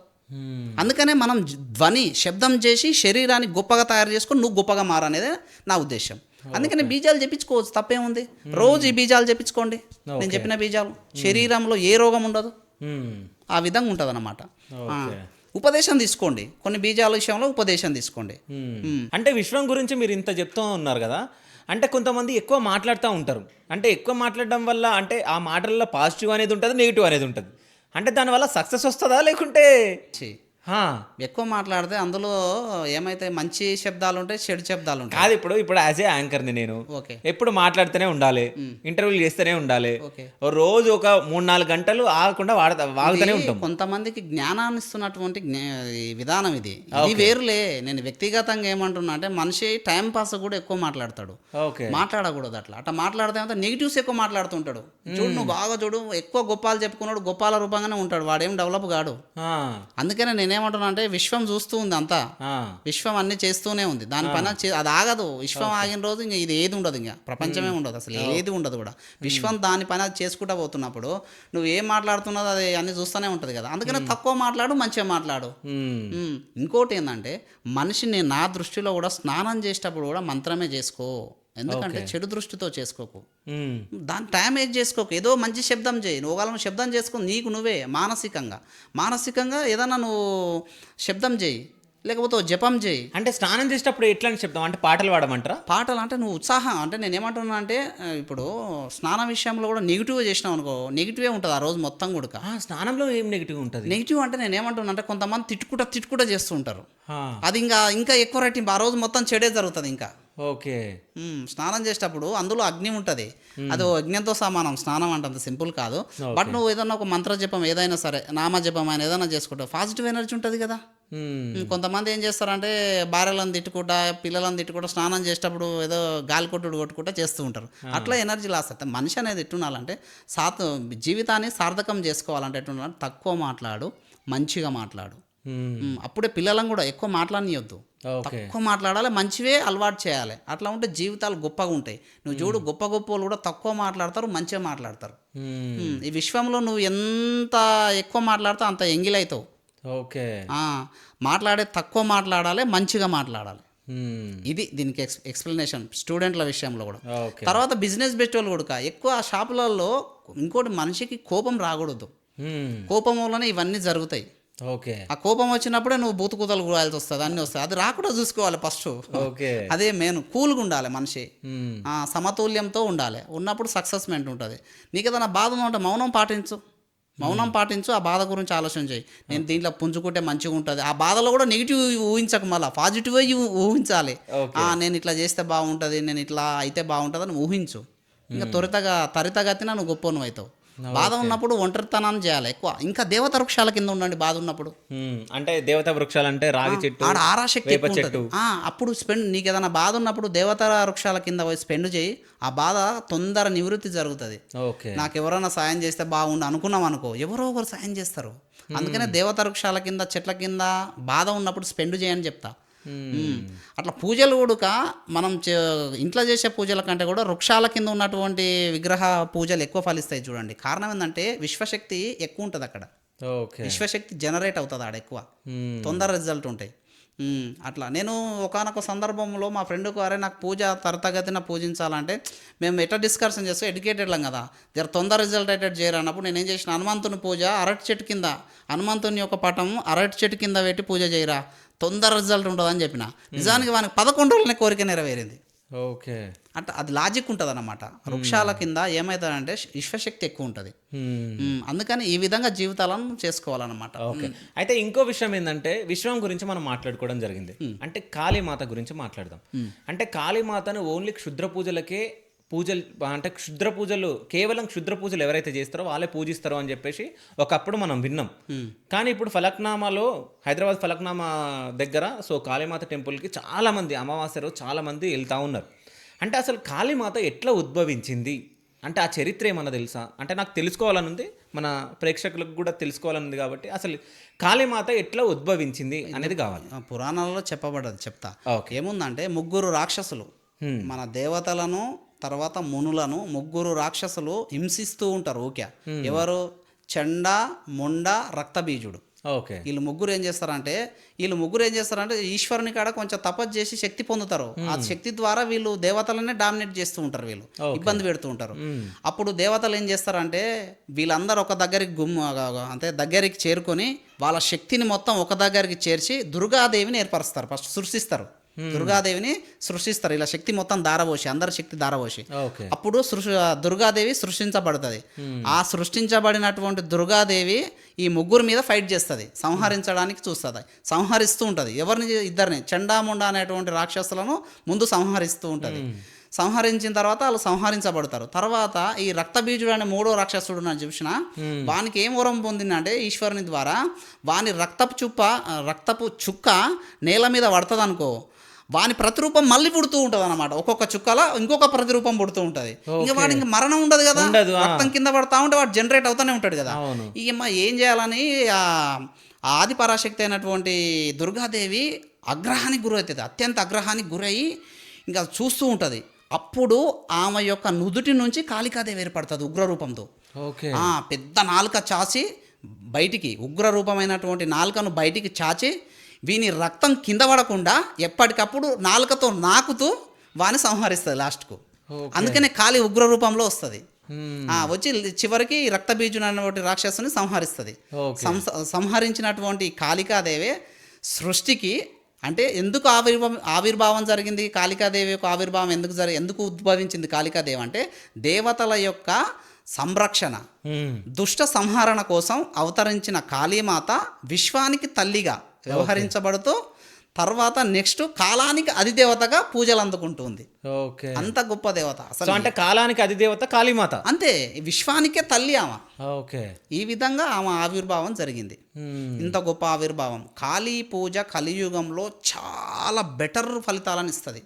అందుకనే మనం శబ్దం చేసి శరీరాన్ని గొప్పగా తయారు చేసుకొని నువ్వు గొప్పగా మారనేదే నా ఉద్దేశం. అందుకని బీజాలు చెప్పించుకోవచ్చు, తప్పేముంది. రోజు ఈ బీజాలు చెప్పించుకోండి. నేను చెప్పిన బీజాలు, శరీరంలో ఏ రోగం ఉండదు, ఆ విధంగా ఉంటుంది అన్నమాట. ఉపదేశం తీసుకోండి, కొన్ని బీజాల విషయంలో ఉపదేశం తీసుకోండి. అంటే విశ్వం గురించి మీరు ఇంత చెప్తూ ఉన్నారు కదా, అంటే కొంతమంది ఎక్కువ మాట్లాడుతూ ఉంటారు. అంటే ఎక్కువ మాట్లాడడం వల్ల అంటే ఆ మాటల్లో పాజిటివ్ అనేది ఉంటుంది, నెగిటివ్ అనేది ఉంటుంది. అంటే దానివల్ల సక్సెస్ వస్తుందా లేకుంటే ఎక్కువ మాట్లాడితే అందులో ఏమైతే మంచి శబ్దాలు ఉంటాయి, చెడు శబ్దాలు ఉంటాయి. అది ఇప్పుడు యాజ్ ఏ యాంకర్ని నేను ఎప్పుడు మాట్లాడుతూనే ఉండాలి, ఇంటర్వ్యూలు చేస్తూనే ఉండాలి. రోజు ఒక 3-4 గంటలు ఆగకుండా వాగుతూనే ఉంటాం. కొంతమందికి జ్ఞానాన్ని ఇస్తున్నటువంటి విధానం ఇది వేరులే. నేను వ్యక్తిగతంగా ఏమంటున్నా అంటే మనిషి టైం పాస్ కూడా ఎక్కువ మాట్లాడతాడు. మాట్లాడకూడదు అట్లా మాట్లాడితే అంతా నెగిటివ్స్ ఎక్కువ మాట్లాడుతుంటాడు. చూడు నువ్వు బాగా చూడు, ఎక్కువ గొప్పాలు చెప్పుకున్నాడు, గొప్పాల రూపంగానే ఉంటాడు, వాడేం డెవలప్ కాడు. అందుకనే నేను నేనేమంటున్నా అంటే విశ్వం చూస్తూ ఉంది అంతా, ఆ, విశ్వం అన్ని చేస్తూనే ఉంది దానిపైన అది ఆగదు. విశ్వం ఆగిన రోజు ఇంకా ఇది ఏది ఉండదు, ఇంకా ప్రపంచమే ఉండదు, అసలు ఏది ఉండదు కూడా. విశ్వం దానిపైన అది చేసుకుంటా పోతున్నప్పుడు నువ్వు ఏం మాట్లాడుతున్నదో అది అన్ని చూస్తూనే ఉంటుంది కదా. అందుకనే తక్కువ మాట్లాడు, మంచిగా మాట్లాడు. ఇంకోటి ఏంటంటే మనిషిని నా దృష్టిలో కూడా స్నానం చేసేటప్పుడు కూడా మంత్రమే చేసుకో. ఎందుకంటే చెడు దృష్టితో చేసుకోకు, దాని టైం వేస్ట్ చేసుకోకు. ఏదో మంచి శబ్దం చేయి. నువ్వు ఒకవేళ శబ్దం చేసుకో, నీకు నువ్వే మానసికంగా ఏదైనా నువ్వు శబ్దం చేయి, లేకపోతే జపం చేయి. అంటే స్నానం చేసేటప్పుడు ఎట్లాంటి చెప్తాం అంటే పాటలు పాడమంటారా? పాటలు అంటే నువ్వు ఉత్సాహం అంటే నేను ఏమంటున్నా అంటే ఇప్పుడు స్నానం విషయంలో కూడా నెగిటివ్గా చేసినావు అనుకో, నెగిటివే ఉంటుంది ఆ రోజు మొత్తం కూడా. స్నానంలో ఏం నెగిటివ్ ఉంటుంది? నెగిటివ్ అంటే నేను ఏమంటున్నా అంటే కొంతమంది తిట్టుకుంటా చేస్తూ ఉంటారు, అది ఇంకా ఎక్కువ రెట్టింపు ఆ రోజు మొత్తం చెడే జరుగుతుంది ఇంకా. ఓకే. స్నానం చేసేటప్పుడు అందులో అగ్ని ఉంటుంది, అది యజ్ఞంతో సమానం. స్నానం అంటే అంత సింపుల్ కాదు. బట్ నువ్వు ఏదైనా ఒక మంత్ర జపం ఏదైనా సరే, నామజపం అయినా ఏదైనా చేసుకుంటావు, పాజిటివ్ ఎనర్జీ ఉంటుంది కదా. కొంతమంది ఏం చేస్తారంటే భార్యలను తిట్టుకుంటా, పిల్లలను తిట్టుకుంటా స్నానం చేసేటప్పుడు ఏదో గాలి కొట్టుకుంటా చేస్తూ ఉంటారు. అట్లా ఎనర్జీ లాస్ అవుతుంది. మనిషి అనేది ఎట్టుండాలంటే జీవితాన్ని సార్థకం చేసుకోవాలంటే ఎట్టుండాలంటే తక్కువ మాట్లాడు, మంచిగా మాట్లాడు. అప్పుడే పిల్లలను కూడా ఎక్కువ మాట్లాడనియొద్దు, తక్కువ మాట్లాడాలి, మంచివే అలవాటు చేయాలి. అట్లా ఉంటే జీవితాలు గొప్పగా ఉంటాయి. నువ్వు చూడు, గొప్ప వాళ్ళు కూడా తక్కువ మాట్లాడతారు, మంచిగా మాట్లాడతారు. ఈ విశ్వంలో నువ్వు ఎంత ఎక్కువ మాట్లాడతావు అంత ఎంగిలవుతావు. ఓకే. తక్కువ మాట్లాడాలి, మంచిగా మాట్లాడాలి. ఇది దీనికి ఎక్స్ప్లెనేషన్ స్టూడెంట్ల విషయంలో కూడా. తర్వాత బిజినెస్ బెస్ట్ వాళ్ళు కూడా ఎక్కువ షాపులలో ఇంకోటి, మనిషికి కోపం రాకూడదు. కోపం వల్లనే ఇవన్నీ జరుగుతాయి. ఓకే. ఆ కోపం వచ్చినప్పుడే నువ్వు బూతుకూతలు కూడాల్సి వస్తుంది, అన్నీ వస్తాయి. అది రాకుండా చూసుకోవాలి ఫస్ట్. అదే మెయిన్. కూల్గా ఉండాలి మనిషి, సమతుల్యంతో ఉండాలి. ఉన్నప్పుడు సక్సెస్మెంట్ ఉంటుంది. నీకు ఏదైనా బాధ ఉంటే మౌనం పాటించు. ఆ బాధ గురించి ఆలోచన చేయి. నేను దీంట్లో పుంజుకుంటే మంచిగా ఉంటుంది. ఆ బాధలో కూడా నెగిటివ్ ఊహించక, మళ్ళీ పాజిటివ్ ఊహించాలి. నేను ఇట్లా చేస్తే బాగుంటుంది, నేను ఇట్లా అయితే బాగుంటుంది అని ఊహించు. ఇంకా త్వరితగతిన నువ్వు గొప్ప నువ్వు అవుతావు. బాధ ఉన్నప్పుడు ఒంటరితనాన్ని చేయాలి ఎక్కువ. ఇంకా దేవత వృక్షాల కింద ఉండండి బాధ ఉన్నప్పుడు. అంటే దేవత వృక్షాలు అంటే రాగి చెట్టు, ఆడ ఆరాశక్తి అప్పుడు నీకు ఏదైనా బాధ ఉన్నప్పుడు దేవత వృక్షాల కింద పోయి స్పెండ్ చేయి. ఆ బాధ తొందర నివృత్తి జరుగుతుంది. నాకు ఎవరైనా సాయం చేస్తే బాగుండు అనుకున్నాం అనుకో, ఎవరో ఒకరు సాయం చేస్తారు. అందుకనే దేవత వృక్షాల కింద, చెట్ల కింద బాధ ఉన్నప్పుడు స్పెండ్ చేయని చెప్తా. అట్లా పూజలు కూడా మనం ఇంట్లో చేసే పూజల కంటే కూడా వృక్షాల కింద ఉన్నటువంటి విగ్రహ పూజలు ఎక్కువ ఫలిస్తాయి. చూడండి, కారణం ఏంటంటే విశ్వశక్తి ఎక్కువ ఉంటుంది అక్కడ. విశ్వశక్తి జనరేట్ అవుతుంది ఆడ ఎక్కువ, తొందర రిజల్ట్ ఉంటాయి. అట్లా నేను ఒకానొక సందర్భంలో మా ఫ్రెండ్కు, అరే నాకు పూజ త్వరితగతిన పూజించాలంటే, మేము ఎట్లా డిస్కషన్ చేస్తే ఎడ్యుకేటెడ్లం కదా, జర తొందర రిజల్ట్ అయ్యేటట్టు చేయరన్నప్పుడు నేనేం చేసిన, హనుమంతుని పూజ అరటి చెట్టు కింద, హనుమంతుని యొక్క పటం అరటి చెట్టు కింద పెట్టి పూజ చేయరా, తొందర రిజల్ట్ ఉంటుందని చెప్పిన. నిజానికి వానికి 11 రోజులనే కోరిక నెరవేరింది. ఓకే. అంటే అది లాజిక్ ఉంటుంది అన్నమాట. వృక్షాల కింద ఏమవుతుందంటే విశ్వశక్తి ఎక్కువ ఉంటుంది. అందుకని ఈ విధంగా జీవితాలను చేసుకోవాలన్నమాట. ఓకే. అయితే ఇంకో విషయం ఏంటంటే, విశ్వం గురించి మనం మాట్లాడుకోవడం జరిగింది. అంటే కాళీమాత గురించి మాట్లాడదాం. అంటే కాళీమాతను ఓన్లీ క్షుద్ర పూజలకే పూజలు, అంటే కేవలం క్షుద్ర పూజలు ఎవరైతే చేస్తారో వాళ్ళే పూజిస్తారు అని చెప్పేసి ఒకప్పుడు మనం విన్నాం. కానీ ఇప్పుడు ఫలక్నామాలో, హైదరాబాద్ ఫలక్నామా దగ్గర కాళీమాత టెంపుల్కి చాలామంది అమావాస్య రోజు చాలామంది వెళ్తూ ఉన్నారు. అంటే అసలు కాళీమాత ఎట్లా ఉద్భవించింది అంటే ఆ చరిత్ర ఏమన్నా తెలుసా? అంటే నాకు తెలుసుకోవాలని ఉంది, మన ప్రేక్షకులకు కూడా తెలుసుకోవాలని ఉంది. కాబట్టి అసలు కాళీమాత ఎట్లా ఉద్భవించింది అనేది కావాలి. పురాణాలలో చెప్పబడ్డది, చెప్తా. ఏముందంటే, 3 రాక్షసులు మన దేవతలను, తర్వాత మునులను 3 రాక్షసులు హింసిస్తూ ఉంటారు ఊకే. ఎవరు? చండ, మొండ, రక్తబీజుడు. వీళ్ళు ముగ్గురు ఏం చేస్తారంటే ఈశ్వరుని కాడ కొంచెం తపస్సు చేసి శక్తి పొందుతారు. ఆ శక్తి ద్వారా వీళ్ళు దేవతలనే డామినేట్ చేస్తూ ఉంటారు, వీళ్ళు ఇబ్బంది పెడుతూ ఉంటారు. అప్పుడు దేవతలు ఏం చేస్తారంటే, వీళ్ళందరూ ఒక దగ్గరికి చేరుకొని వాళ్ళ శక్తిని మొత్తం ఒక దగ్గరికి చేర్చి దుర్గాదేవిని ఏర్పరుస్తారు. ఫస్ట్ సృష్టిస్తారు, దుర్గాదేవిని సృష్టిస్తారు. ఇలా శక్తి మొత్తం దారబోసి, అందరి శక్తి దారబోసి, అప్పుడు దుర్గాదేవి సృష్టించబడుతుంది. ఆ సృష్టించబడినటువంటి దుర్గాదేవి ఈ 3 మీద ఫైట్ చేస్తుంది, సంహరించడానికి చూస్తుంది, సంహరిస్తూ ఉంటుంది. ఎవరిని? ఇద్దరిని, చండాముండ అనేటువంటి రాక్షసులను ముందు సంహరిస్తూ ఉంటుంది. సంహరించిన తర్వాత వాళ్ళు సంహరించబడతారు. తర్వాత ఈ రక్తబీజుడు అనే 3వ రాక్షసుడు అని చూసిన, వానికి ఏం వరం పొందిందంటే ఈశ్వరుని ద్వారా, వాని రక్తపు చుక్క నేల మీద పడుతుంది అనుకో, వాని ప్రతిరూపం మళ్ళీ పుడుతూ ఉంటుంది అనమాట. ఒక్కొక్క చుక్కల ఇంకొక ప్రతిరూపం పుడుతూ ఉంటుంది. ఇంకా వాడికి మరణం ఉండదు కదా, రక్తం కింద పడతా ఉంటే వాడు జనరేట్ అవుతూనే ఉంటాడు కదా. ఇక ఏం చేయాలని ఆ ఆది పరాశక్తి అయినటువంటి దుర్గాదేవి అగ్రహానికి గురవుతుంది, అత్యంత అగ్రహానికి గురయ్యి ఇంకా చూస్తూ ఉంటుంది. అప్పుడు ఆమె యొక్క నుదుటి నుంచి కాళికాదేవి ఏర్పడుతుంది ఉగ్రరూపంతో. ఓకే. పెద్ద నాలుక చాచి బయటికి, ఉగ్రరూపమైనటువంటి నాలుకను బయటికి చాచి వీని రక్తం కింద పడకుండా ఎప్పటికప్పుడు నాలుకతో నాకుతూ వాని సంహరిస్తుంది లాస్ట్కు. అందుకనే కాళీ ఉగ్రరూపంలో వస్తుంది. వచ్చి చివరికి రక్తబీజుని అనేటువంటి రాక్షసుని సంహరిస్తుంది. సంహరించినటువంటి కాళికాదేవి సృష్టికి అంటే ఎందుకు ఆవిర్భావం జరిగింది, కాళికాదేవి యొక్క ఆవిర్భావం ఎందుకు ఉద్భవించింది కాళికాదేవి అంటే దేవతల యొక్క సంరక్షణ, దుష్ట సంహరణ కోసం అవతరించిన కాళీమాత విశ్వానికి తల్లిగా వ్యవహరించబడుతూ తర్వాత నెక్స్ట్ కాలానికి అధిదేవతగా పూజలు అందుకుంటుంది. ఓకే. అంత గొప్ప దేవత అసలు. అంటే కాలానికి అధిదేవత కాళీమాత, అంతే, విశ్వానికే తల్లి ఆమె. ఓకే. ఈ విధంగా ఆమె ఆవిర్భావం జరిగింది. ఇంత గొప్ప ఆవిర్భావం. కాళీ పూజ కలియుగంలో చాలా బెటర్ ఫలితాలను ఇస్తుంది,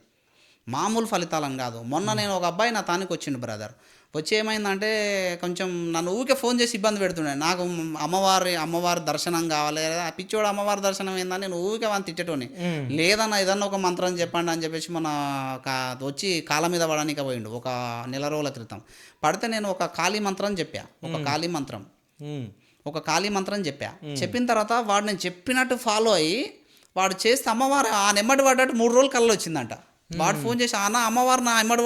మామూలు ఫలితాలను కాదు. మొన్న నేను ఒక అబ్బాయి నా తానికి వచ్చిండు బ్రదర్. వచ్చి ఏమైందంటే కొంచెం నన్ను ఊరికే ఫోన్ చేసి ఇబ్బంది పెడుతుండే. నాకు అమ్మవారి దర్శనం కావాలి, ఆ పిచ్చోడు అమ్మవారి దర్శనం ఏందని నేను ఊరికే వాళ్ళని తిట్టేటోని. లేదన్నా ఏదన్నా ఒక మంత్రం చెప్పండి అని చెప్పేసి మన వచ్చి కాళ్ళ మీద పడడానికి పోయిండు ఒక నెల రోజుల క్రితం. పడితే నేను ఒక కాళీ మంత్రం చెప్పా, ఒక కాళీ మంత్రం చెప్పా. చెప్పిన తర్వాత వాడు నేను చెప్పినట్టు ఫాలో అయ్యి వాడు చేస్తే అమ్మవారు ఆ నెమ్మడి పడ్డట్టు 3 రోజులు కళ్ళు వచ్చిందంట. వాడు ఫోన్ చేసి అన్న అమ్మవారు నా ఎమ్మడి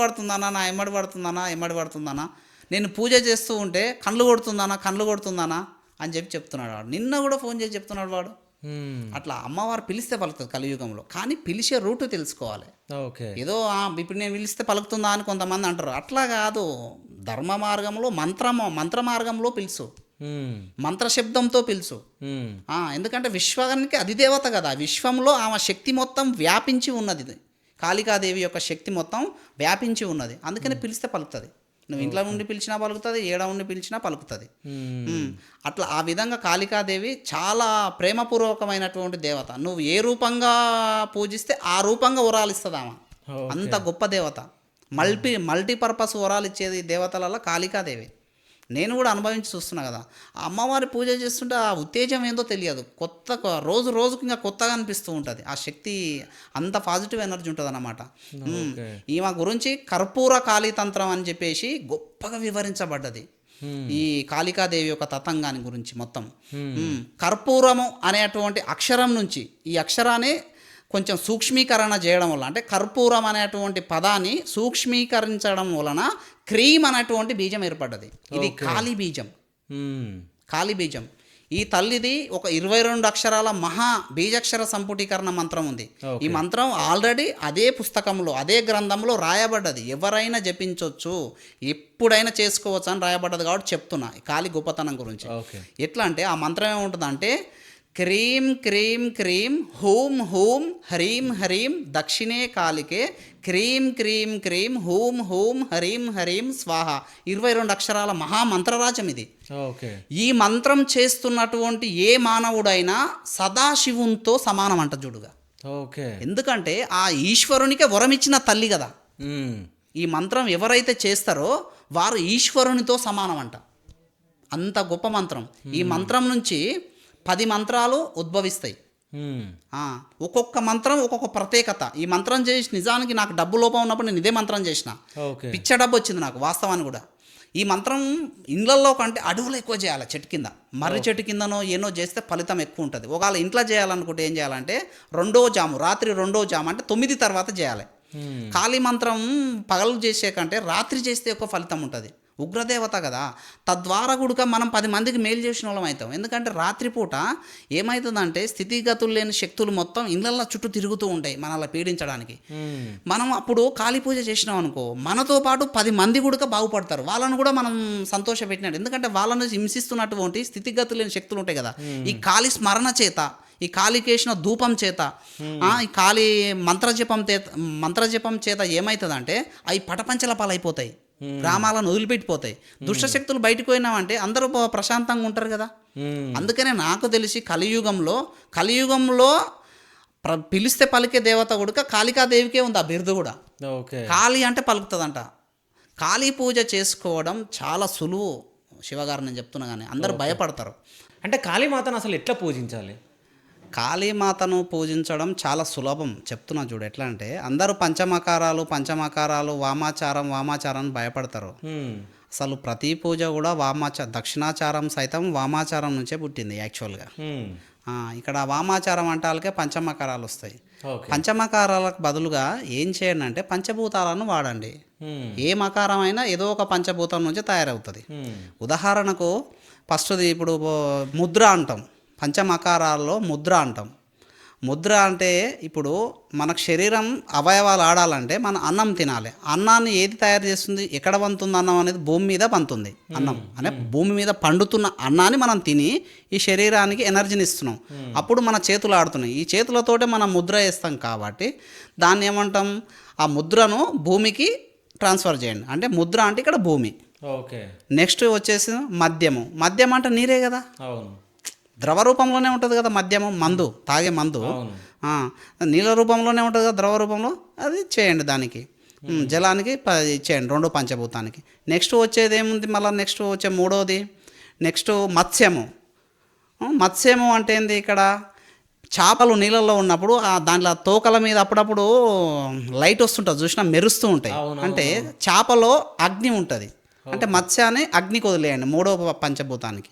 పడుతుందనా నేను పూజ చేస్తూ ఉంటే కళ్ళు కొడుతుందనా అని చెప్తున్నాడు వాడు. నిన్న కూడా ఫోన్ చేసి చెప్తున్నాడు వాడు. అట్లా అమ్మవారు పిలిస్తే పలుకుతుంది కలియుగంలో, కానీ పిలిచే రూటు తెలుసుకోవాలి. ఏదో ఇప్పుడు నేను పిలిస్తే పలుకుతుందా అని కొంతమంది అంటారు. అట్లా కాదు, ధర్మ మార్గంలో మంత్ర మార్గంలో పిలుసు, మంత్రశబ్దంతో పిలుసు. ఎందుకంటే విశ్వానికి అధిదేవత కదా, విశ్వంలో ఆమె శక్తి మొత్తం వ్యాపించి ఉన్నది. కాళికాదేవి యొక్క శక్తి మొత్తం వ్యాపించి ఉన్నది. అందుకని పిలిస్తే పలుకుతుంది. నువ్వు ఇంట్లో ఉండి పిలిచినా పలుకుతుంది, ఏడ ఉండి పిలిచినా పలుకుతుంది. అట్లా ఆ విధంగా కాళికాదేవి చాలా ప్రేమపూర్వకమైనటువంటి దేవత. నువ్వు ఏ రూపంగా పూజిస్తే ఆ రూపంగా వరాలిస్తుంది ఆమె. అంత గొప్ప దేవత. మల్టీపర్పస్ వరాలు ఇచ్చేది దేవతలలో కాళికాదేవి. నేను కూడా అనుభవించి చూస్తున్నా కదా. ఆ అమ్మవారి పూజ చేస్తుంటే ఆ ఉత్తేజం ఏందో తెలియదు, రోజుకు ఇంకా కొత్తగా అనిపిస్తూ ఉంటుంది. ఆ శక్తి అంత పాజిటివ్ ఎనర్జీ ఉంటుంది అన్నమాట. ఈమె గురించి కర్పూర కాళీతంత్రం అని చెప్పేసి గొప్పగా వివరించబడ్డది ఈ కాళికాదేవి యొక్క తతంగాని గురించి మొత్తం. కర్పూరము అనేటువంటి అక్షరం నుంచి ఈ అక్షరాన్ని కొంచెం సూక్ష్మీకరణ చేయడం వల్ల, అంటే కర్పూరం అనేటువంటి పదాన్ని సూక్ష్మీకరించడం వలన క్రీమ్ అనేటువంటి బీజం ఏర్పడ్డది. ఇది కాళీ బీజం. ఈ తల్లిది ఒక 22 అక్షరాల మహా బీజాక్షర సంపుటీకరణ మంత్రం ఉంది. ఈ మంత్రం ఆల్రెడీ అదే పుస్తకంలో, అదే గ్రంథంలో రాయబడ్డది. ఎవరైనా జపించవచ్చు, ఎప్పుడైనా చేసుకోవచ్చు అని రాయబడ్డది. కాబట్టి చెప్తున్నా కాళీ గొప్పతనం గురించి. ఎట్లా అంటే ఆ మంత్రం ఏముంటుందంటే క్రీం క్రీం క్రీం హూం హూం హ్రీం హ్రీం దక్షిణే కాళికే క్రీం క్రీం క్రీం హూం హూం హ్రీం హ్రీం స్వాహ. 22 అక్షరాల మహామంత్రరాజం ఇది. ఈ మంత్రం చేస్తున్నటువంటి ఏ మానవుడైనా సదాశివునితో సమానం అంట చూడుగా. ఎందుకంటే ఆ ఈశ్వరునికే వరమిచ్చిన తల్లి కదా. ఈ మంత్రం ఎవరైతే చేస్తారో వారు ఈశ్వరునితో సమానం అంట. అంత గొప్ప మంత్రం. ఈ మంత్రం నుంచి 10 మంత్రాలు ఉద్భవిస్తాయి. ఒక్కొక్క మంత్రం ఒక్కొక్క ప్రత్యేకత. ఈ మంత్రం చేసి నిజానికి నాకు డబ్బు లోపం ఉన్నప్పుడు నేను ఇదే మంత్రం చేసిన, పిచ్చ డబ్బు వచ్చింది నాకు వాస్తవాన్ని కూడా. ఈ మంత్రం ఇండ్లలో కంటే అడవులు ఎక్కువ చేయాలి, చెట్టు కింద, మర్రి చెట్టు కిందనో ఏనో చేస్తే ఫలితం ఎక్కువ ఉంటుంది. ఒకవేళ ఇంట్లో చేయాలనుకుంటే ఏం చేయాలంటే రాత్రి 2వ జాము అంటే 9 తర్వాత చేయాలి. కాళీ మంత్రం పగలు చేసే కంటే రాత్రి చేస్తే ఎక్కువ ఫలితం ఉంటుంది. ఉగ్రదేవత కదా, తద్వారా కూడా మనం 10 మందికి మేలు చేసిన వాళ్ళం అవుతాం. ఎందుకంటే రాత్రిపూట ఏమవుతుందంటే స్థితిగతులు లేని శక్తులు మొత్తం ఇళ్ళల్లో చుట్టూ తిరుగుతూ ఉంటాయి మనల్ని పీడించడానికి. మనం అప్పుడు కాళీ పూజ చేసినాం అనుకో, మనతో పాటు 10 మంది కూడా బాగుపడతారు. వాళ్ళను కూడా మనం సంతోషపెట్టినట్టు. ఎందుకంటే వాళ్ళను హింసిస్తున్నటువంటి స్థితిగతులు లేని శక్తులు ఉంటాయి కదా. ఈ కాళీ స్మరణ చేత, ఈ కాళీకేసిన ధూపం చేత, ఈ కాళీ మంత్రజపం చేత ఏమవుతుందంటే అవి పటపంచల పాలైపోతాయి, గ్రామాలను వదిలిపెట్టిపోతాయి. దుష్టశక్తులు బయటకు పోయినామంటే అందరూ ప్రశాంతంగా ఉంటారు కదా. అందుకనే నాకు తెలిసి కలియుగంలో పిలిస్తే పలికే దేవత కూడా కాళికాదేవికే ఉంది ఆ బిరుదు కూడా. కాళీ అంటే పలుకుతుందంట. కాళీ పూజ చేసుకోవడం చాలా సులువు. శివగారు నేను చెప్తున్నా కానీ అందరు భయపడతారు. అంటే కాళీమాతను అసలు ఎట్లా పూజించాలి? కాళీమాతను పూజించడం చాలా సులభం, చెప్తున్నా చూడు. ఎట్లా అంటే అందరూ పంచమకారాలు వామాచారం అని భయపడతారు. అసలు ప్రతి పూజ కూడా దక్షిణాచారం సైతం వామాచారం నుంచే పుట్టింది యాక్చువల్గా. ఇక్కడ వామాచారం అంటే వాళ్ళకే పంచమకారాలు వస్తాయి. పంచమకారాలకు బదులుగా ఏం చేయండి అంటే పంచభూతాలను వాడండి. ఏ మకారం అయినా ఏదో ఒక పంచభూతం నుంచి తయారవుతుంది. ఉదాహరణకు ఫస్ట్ది ఇప్పుడు ముద్ర అంటాం, పంచమకారాల్లో ముద్ర అంటాం. ముద్ర అంటే ఇప్పుడు మనకు శరీరం అవయవాలు ఆడాలంటే మనం అన్నం తినాలి. అన్నాన్ని ఏది తయారు చేస్తుంది, ఎక్కడ పండుతుంది అన్నం అనేది భూమి మీద పండుతుంది. అన్నం అంటే భూమి మీద పండుతున్న అన్నాన్ని మనం తిని ఈ శరీరానికి ఎనర్జీని ఇస్తున్నాం. అప్పుడు మన చేతులు ఆడుతున్నాయి. ఈ చేతులతోటే మనం ముద్ర వేస్తాం కాబట్టి దాన్ని ఏమంటాం, ఆ ముద్రను భూమికి ట్రాన్స్ఫర్ చేయండి. అంటే ముద్ర అంటే ఇక్కడ భూమి. ఓకే. నెక్స్ట్ వచ్చేసి మద్యం అంటే నీరే కదా, అవును, ద్రవ రూపంలోనే ఉంటుంది కదా మద్యము. మందు తాగే మందు నీళ్ళ రూపంలోనే ఉంటుంది కదా, ద్రవ రూపంలో. అది చేయండి దానికి, జలానికి ఇచ్చేయండి, 2 పంచభూతానికి. నెక్స్ట్ వచ్చేది ఏముంది మళ్ళీ, నెక్స్ట్ వచ్చే మూడోది మత్స్యము అంటే ఏంది, ఇక్కడ చేపలు నీళ్ళల్లో ఉన్నప్పుడు దాంట్లో తోకల మీద అప్పుడప్పుడు లైట్ వస్తుంటుంది చూసినా, మెరుస్తూ ఉంటాయి. అంటే చేపలో అగ్ని ఉంటుంది. అంటే మత్స్యాన్ని అగ్నికి వదిలేయండి 3వ పంచభూతానికి.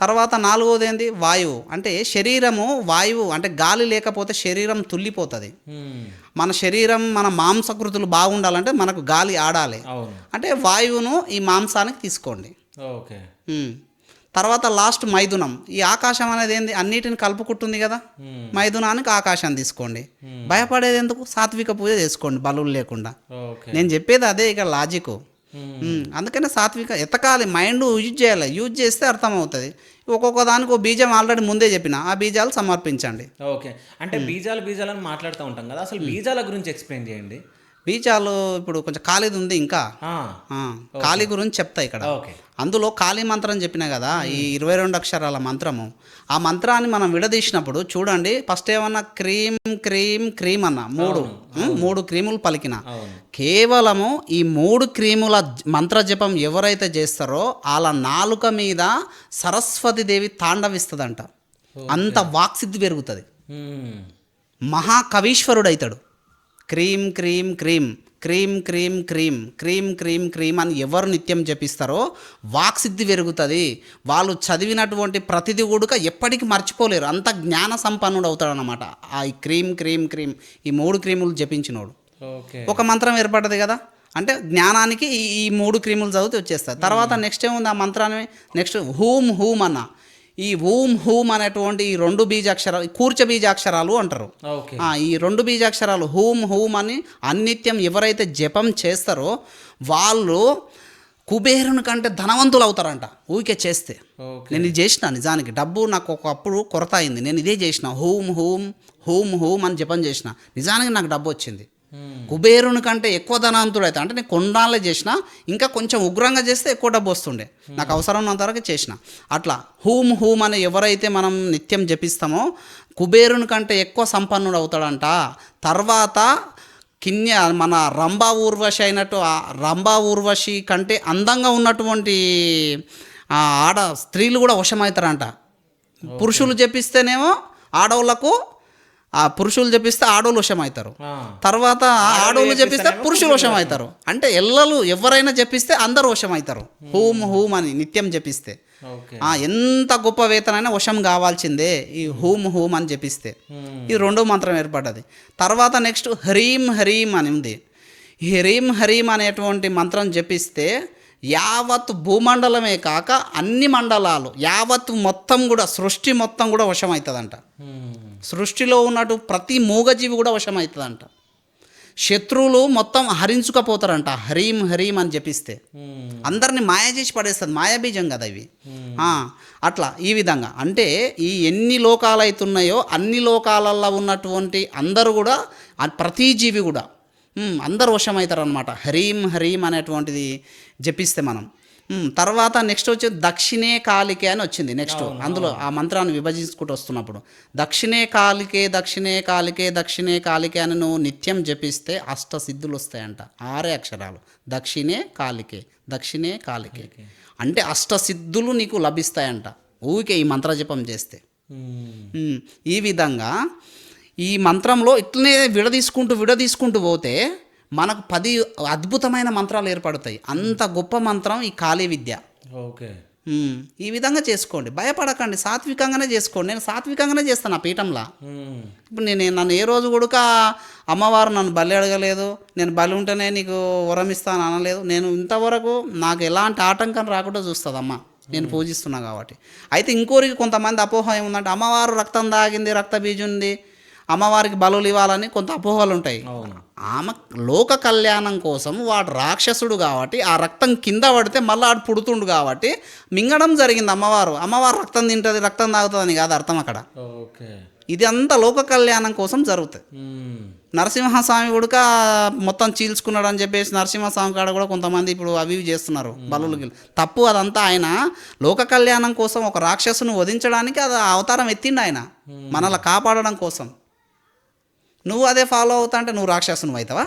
తర్వాత 4వది ఏంది, వాయువు. అంటే శరీరము వాయువు అంటే గాలి లేకపోతే శరీరం తుల్లిపోతుంది. మన శరీరం మన మాంసకృతులు బాగుండాలంటే మనకు గాలి ఆడాలి. అంటే వాయువును ఈ మాంసానికి తీసుకోండి. ఓకే. తర్వాత లాస్ట్ మైథునం. ఈ ఆకాశం అనేది ఏంది, అన్నిటిని కలుపుకుంటుంది కదా. మైథునానికి ఆకాశాన్ని తీసుకోండి. భయపడేది ఎందుకు, సాత్విక పూజ చేసుకోండి బలులు లేకుండా. నేను చెప్పేది అదే ఇక లాజిక్. అందుకనే సాత్విక ఎతకాలి, మైండ్ యూజ్ చేస్తే అర్థమవుతుంది. ఒక్కొక్క దానికి ఒక బీజం ఆల్రెడీ ముందే చెప్పిన, ఆ బీజాలు సమర్పించండి. ఓకే. అంటే బీజాలని మాట్లాడుతూ ఉంటాం కదా, అసలు బీజాల గురించి ఎక్స్ప్లెయిన్ చేయండి. బీజాలు ఇప్పుడు కొంచెం ఖాళీది ఉంది, ఇంకా ఖాళీ గురించి చెప్తా ఇక్కడ. అందులో ఖాళీ మంత్రం చెప్పినా కదా, ఈ 22 అక్షరాల మంత్రము. ఆ మంత్రాన్ని మనం విడదీసినప్పుడు చూడండి, ఫస్ట్ ఏమన్నా క్రీమ్ క్రీమ్ క్రీమ్ అన్న, 3 క్రీములు పలికిన. కేవలము ఈ 3 క్రీముల మంత్ర జపం ఎవరైతే చేస్తారో వాళ్ళ నాలుక మీద సరస్వతీదేవి తాండవిస్తుందంట. అంత వాక్సిద్ధి పెరుగుతుంది, మహాకవీశ్వరుడు అవుతాడు. Cream cream cream cream cream cream cream cream cream అని ఎవరు నిత్యం జపిస్తారో వాక్సిద్ధి పెరుగుతుంది. వాళ్ళు చదివినటువంటి ప్రతిదీ కూడా ఎప్పటికీ మర్చిపోలేరు, అంత జ్ఞాన సంపన్నుడు అవుతాడనమాట ఆ క్రీమ్ క్రీమ్ క్రీమ్ ఈ 3 క్రీములు జపించినోడు. ఒక మంత్రం ఏర్పడ్డది కదా, అంటే జ్ఞానానికి ఈ 3 క్రీములు చదివితే వచ్చేస్తారు. తర్వాత నెక్స్ట్ ఏముంది ఆ మంత్రాన్ని, నెక్స్ట్ హూమ్ అన్న. ఈ హూమ్ అనేటువంటి ఈ 2 బీజాక్షరాలు కూర్చ బీజాక్షరాలు అంటారు. ఈ 2 బీజాక్షరాలు హూమ్ అని అన్నిత్యం ఎవరైతే జపం చేస్తారో వాళ్ళు కుబేరుని కంటే ధనవంతులు అవుతారంట ఊరికే చేస్తే. నేను ఇది చేసిన, నిజానికి డబ్బు నాకు ఒకప్పుడు కొరత అయింది, నేను ఇదే చేసిన, హూమ్ అని జపం చేసిన, నిజానికి నాకు డబ్బు వచ్చింది. కుబేరుని కంటే ఎక్కువ ధనవంతుడు అయితే, అంటే నేను కొన్నాళ్ళే చేసిన, ఇంకా కొంచెం ఉగ్రంగా చేస్తే ఎక్కువ డబ్బు వస్తుండే, నాకు అవసరం ఉన్నంత వరకు చేసిన. అట్లా హూమ్ అని ఎవరైతే మనం నిత్యం జపిస్తామో కుబేరుని కంటే ఎక్కువ సంపన్నుడు అవుతాడంట. తర్వాత మన రంభా ఊర్వశి అయినట్టు, రంభా ఊర్వశి కంటే అందంగా ఉన్నటువంటి స్త్రీలు కూడా వశమవుతారంట. పురుషులు జపిస్తేనేమో ఆడవాళ్ళకు, పురుషులు చెప్పిస్తే ఆడోళ్ళు వశమవుతారు. తర్వాత ఆడోళ్ళు చెప్పిస్తే పురుషులు వశమవుతారు. అంటే ఎల్లలు ఎవరైనా చెప్పిస్తే అందరూ వశమవుతారు. హూమ్ అని నిత్యం చెప్పిస్తే. ఎంత గొప్ప వేతనైనా వశం కావాల్సిందే ఈ హూమ్ అని చెప్పిస్తే. ఇది 2వ మంత్రం ఏర్పడ్డది. తర్వాత నెక్స్ట్ హరీం అని ఉంది. హరీం అనేటువంటి మంత్రం జపిస్తే యావత్ భూమండలమే కాక అన్ని మండలాలు యావత్ మొత్తం కూడా సృష్టి మొత్తం కూడా వశమవుతుందంట. సృష్టిలో ఉన్నట్టు ప్రతి మూగజీవి కూడా వశమవుతుందంట. శత్రువులు మొత్తం హరించుకపోతారంట హరీం అని జపిస్తే. అందరిని మాయ చేసి పడేస్తుంది, మాయాబీజం కదా ఇవి. అట్లా ఈ విధంగా అంటే ఈ ఎన్ని లోకాలు అవుతున్నాయో అన్ని లోకాలలో ఉన్నటువంటి అందరూ కూడా ప్రతి జీవి కూడా అందరు వశమవుతారు అనమాట హరీం అనేటువంటిది జపిస్తే మనం. తర్వాత నెక్స్ట్ వచ్చి దక్షిణే కాలికే అని వచ్చింది నెక్స్ట్. అందులో ఆ మంత్రాన్ని విభజించుకుంటూ వస్తున్నప్పుడు దక్షిణే కాలికే దక్షిణే కాలికే దక్షిణే కాలికే అని నువ్వు నిత్యం జపిస్తే సిద్ధులు వస్తాయంట. 6 అక్షరాలు దక్షిణే కాలికే దక్షిణే కాలికే అంటే సిద్ధులు నీకు లభిస్తాయంట ఊరికే ఈ మంత్ర జపం చేస్తే. ఈ విధంగా ఈ మంత్రంలో ఇట్లనే విడదీసుకుంటూ పోతే మనకు 10 అద్భుతమైన మంత్రాలు ఏర్పడతాయి. అంత గొప్ప మంత్రం ఈ కాళీ విద్య. ఓకే, ఈ విధంగా చేసుకోండి, భయపడకండి, సాత్వికంగానే చేసుకోండి. నేను సాత్వికంగానే చేస్తాను ఆ పీఠంలో. ఇప్పుడు నన్ను ఏ రోజు కూడా అమ్మవారు నన్ను బలి అడగలేదు, నేను బలి ఉంటేనే నీకు వరం ఇస్తాను అనలేదు. నేను ఇంతవరకు నాకు ఎలాంటి ఆటంకం రాకుండా చూస్తుంది అమ్మ, నేను పూజిస్తున్నా కాబట్టి. అయితే ఇంకోరికి కొంతమంది అపోహ ఏముందంటే అమ్మవారు రక్తం దాగింది, రక్త బీజం ఉంది, అమ్మవారికి బలులు ఇవ్వాలని కొంత అపోహలు ఉంటాయి. ఆమె లోక కళ్యాణం కోసం వాడు రాక్షసుడు కాబట్టి ఆ రక్తం కింద పడితే మళ్ళీ ఆడు పుడుతుండు కాబట్టి మింగడం జరిగింది. అమ్మవారు రక్తం తింటుంది, రక్తం తాగుతుంది కాదు అర్థం అక్కడ. ఇది అంతా లోక కళ్యాణం కోసం జరుగుతుంది. నరసింహస్వామి ఉడక మొత్తం చీల్చుకున్నాడు అని చెప్పేసి నరసింహస్వామి కాడ కూడా కొంతమంది ఇప్పుడు అవి చేస్తున్నారు బలులు. తప్పు అదంతా. ఆయన లోక కళ్యాణం కోసం ఒక రాక్షసును వధించడానికి అది అవతారం ఎత్తిండు ఆయన, మనల్ని కాపాడడం కోసం. నువ్వు అదే ఫాలో అవుతా అంటే నువ్వు రాక్షసును అవుతావా?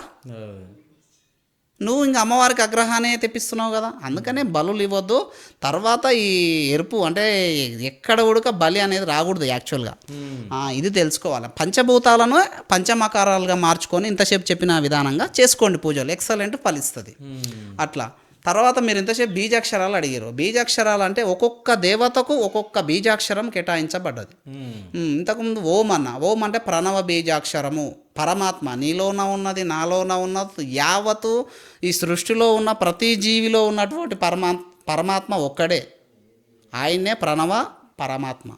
నువ్వు ఇంకా అమ్మవారికి అగ్రహాన్ని తెప్పిస్తున్నావు కదా. అందుకనే బలులు ఇవ్వద్దు. తర్వాత ఈ ఎరుపు అంటే ఎక్కడ ఉడక బలి అనేది రాకూడదు యాక్చువల్గా. ఇది తెలుసుకోవాలి. పంచభూతాలను పంచమకారాలుగా మార్చుకొని ఇంతసేపు చెప్పిన విధానంగా చేసుకోండి పూజలు, ఎక్సలెంట్ ఫలిస్తుంది. అట్లా తర్వాత మీరు ఇంతసేపు బీజాక్షరాలు అడిగారు. బీజాక్షరాలు అంటే ఒక్కొక్క దేవతకు ఒక్కొక్క బీజాక్షరం కేటాయించబడ్డది. ఇంతకుముందు ఓం అన్న, ఓం అంటే ప్రణవ బీజాక్షరము, పరమాత్మ నీలోన ఉన్నది, నాలోన ఉన్నది, యావత్తు ఈ సృష్టిలో ఉన్న ప్రతి జీవిలో ఉన్నటువంటి పరమాత్మ ఒక్కడే, ఆయన్నే ప్రణవ పరమాత్మ.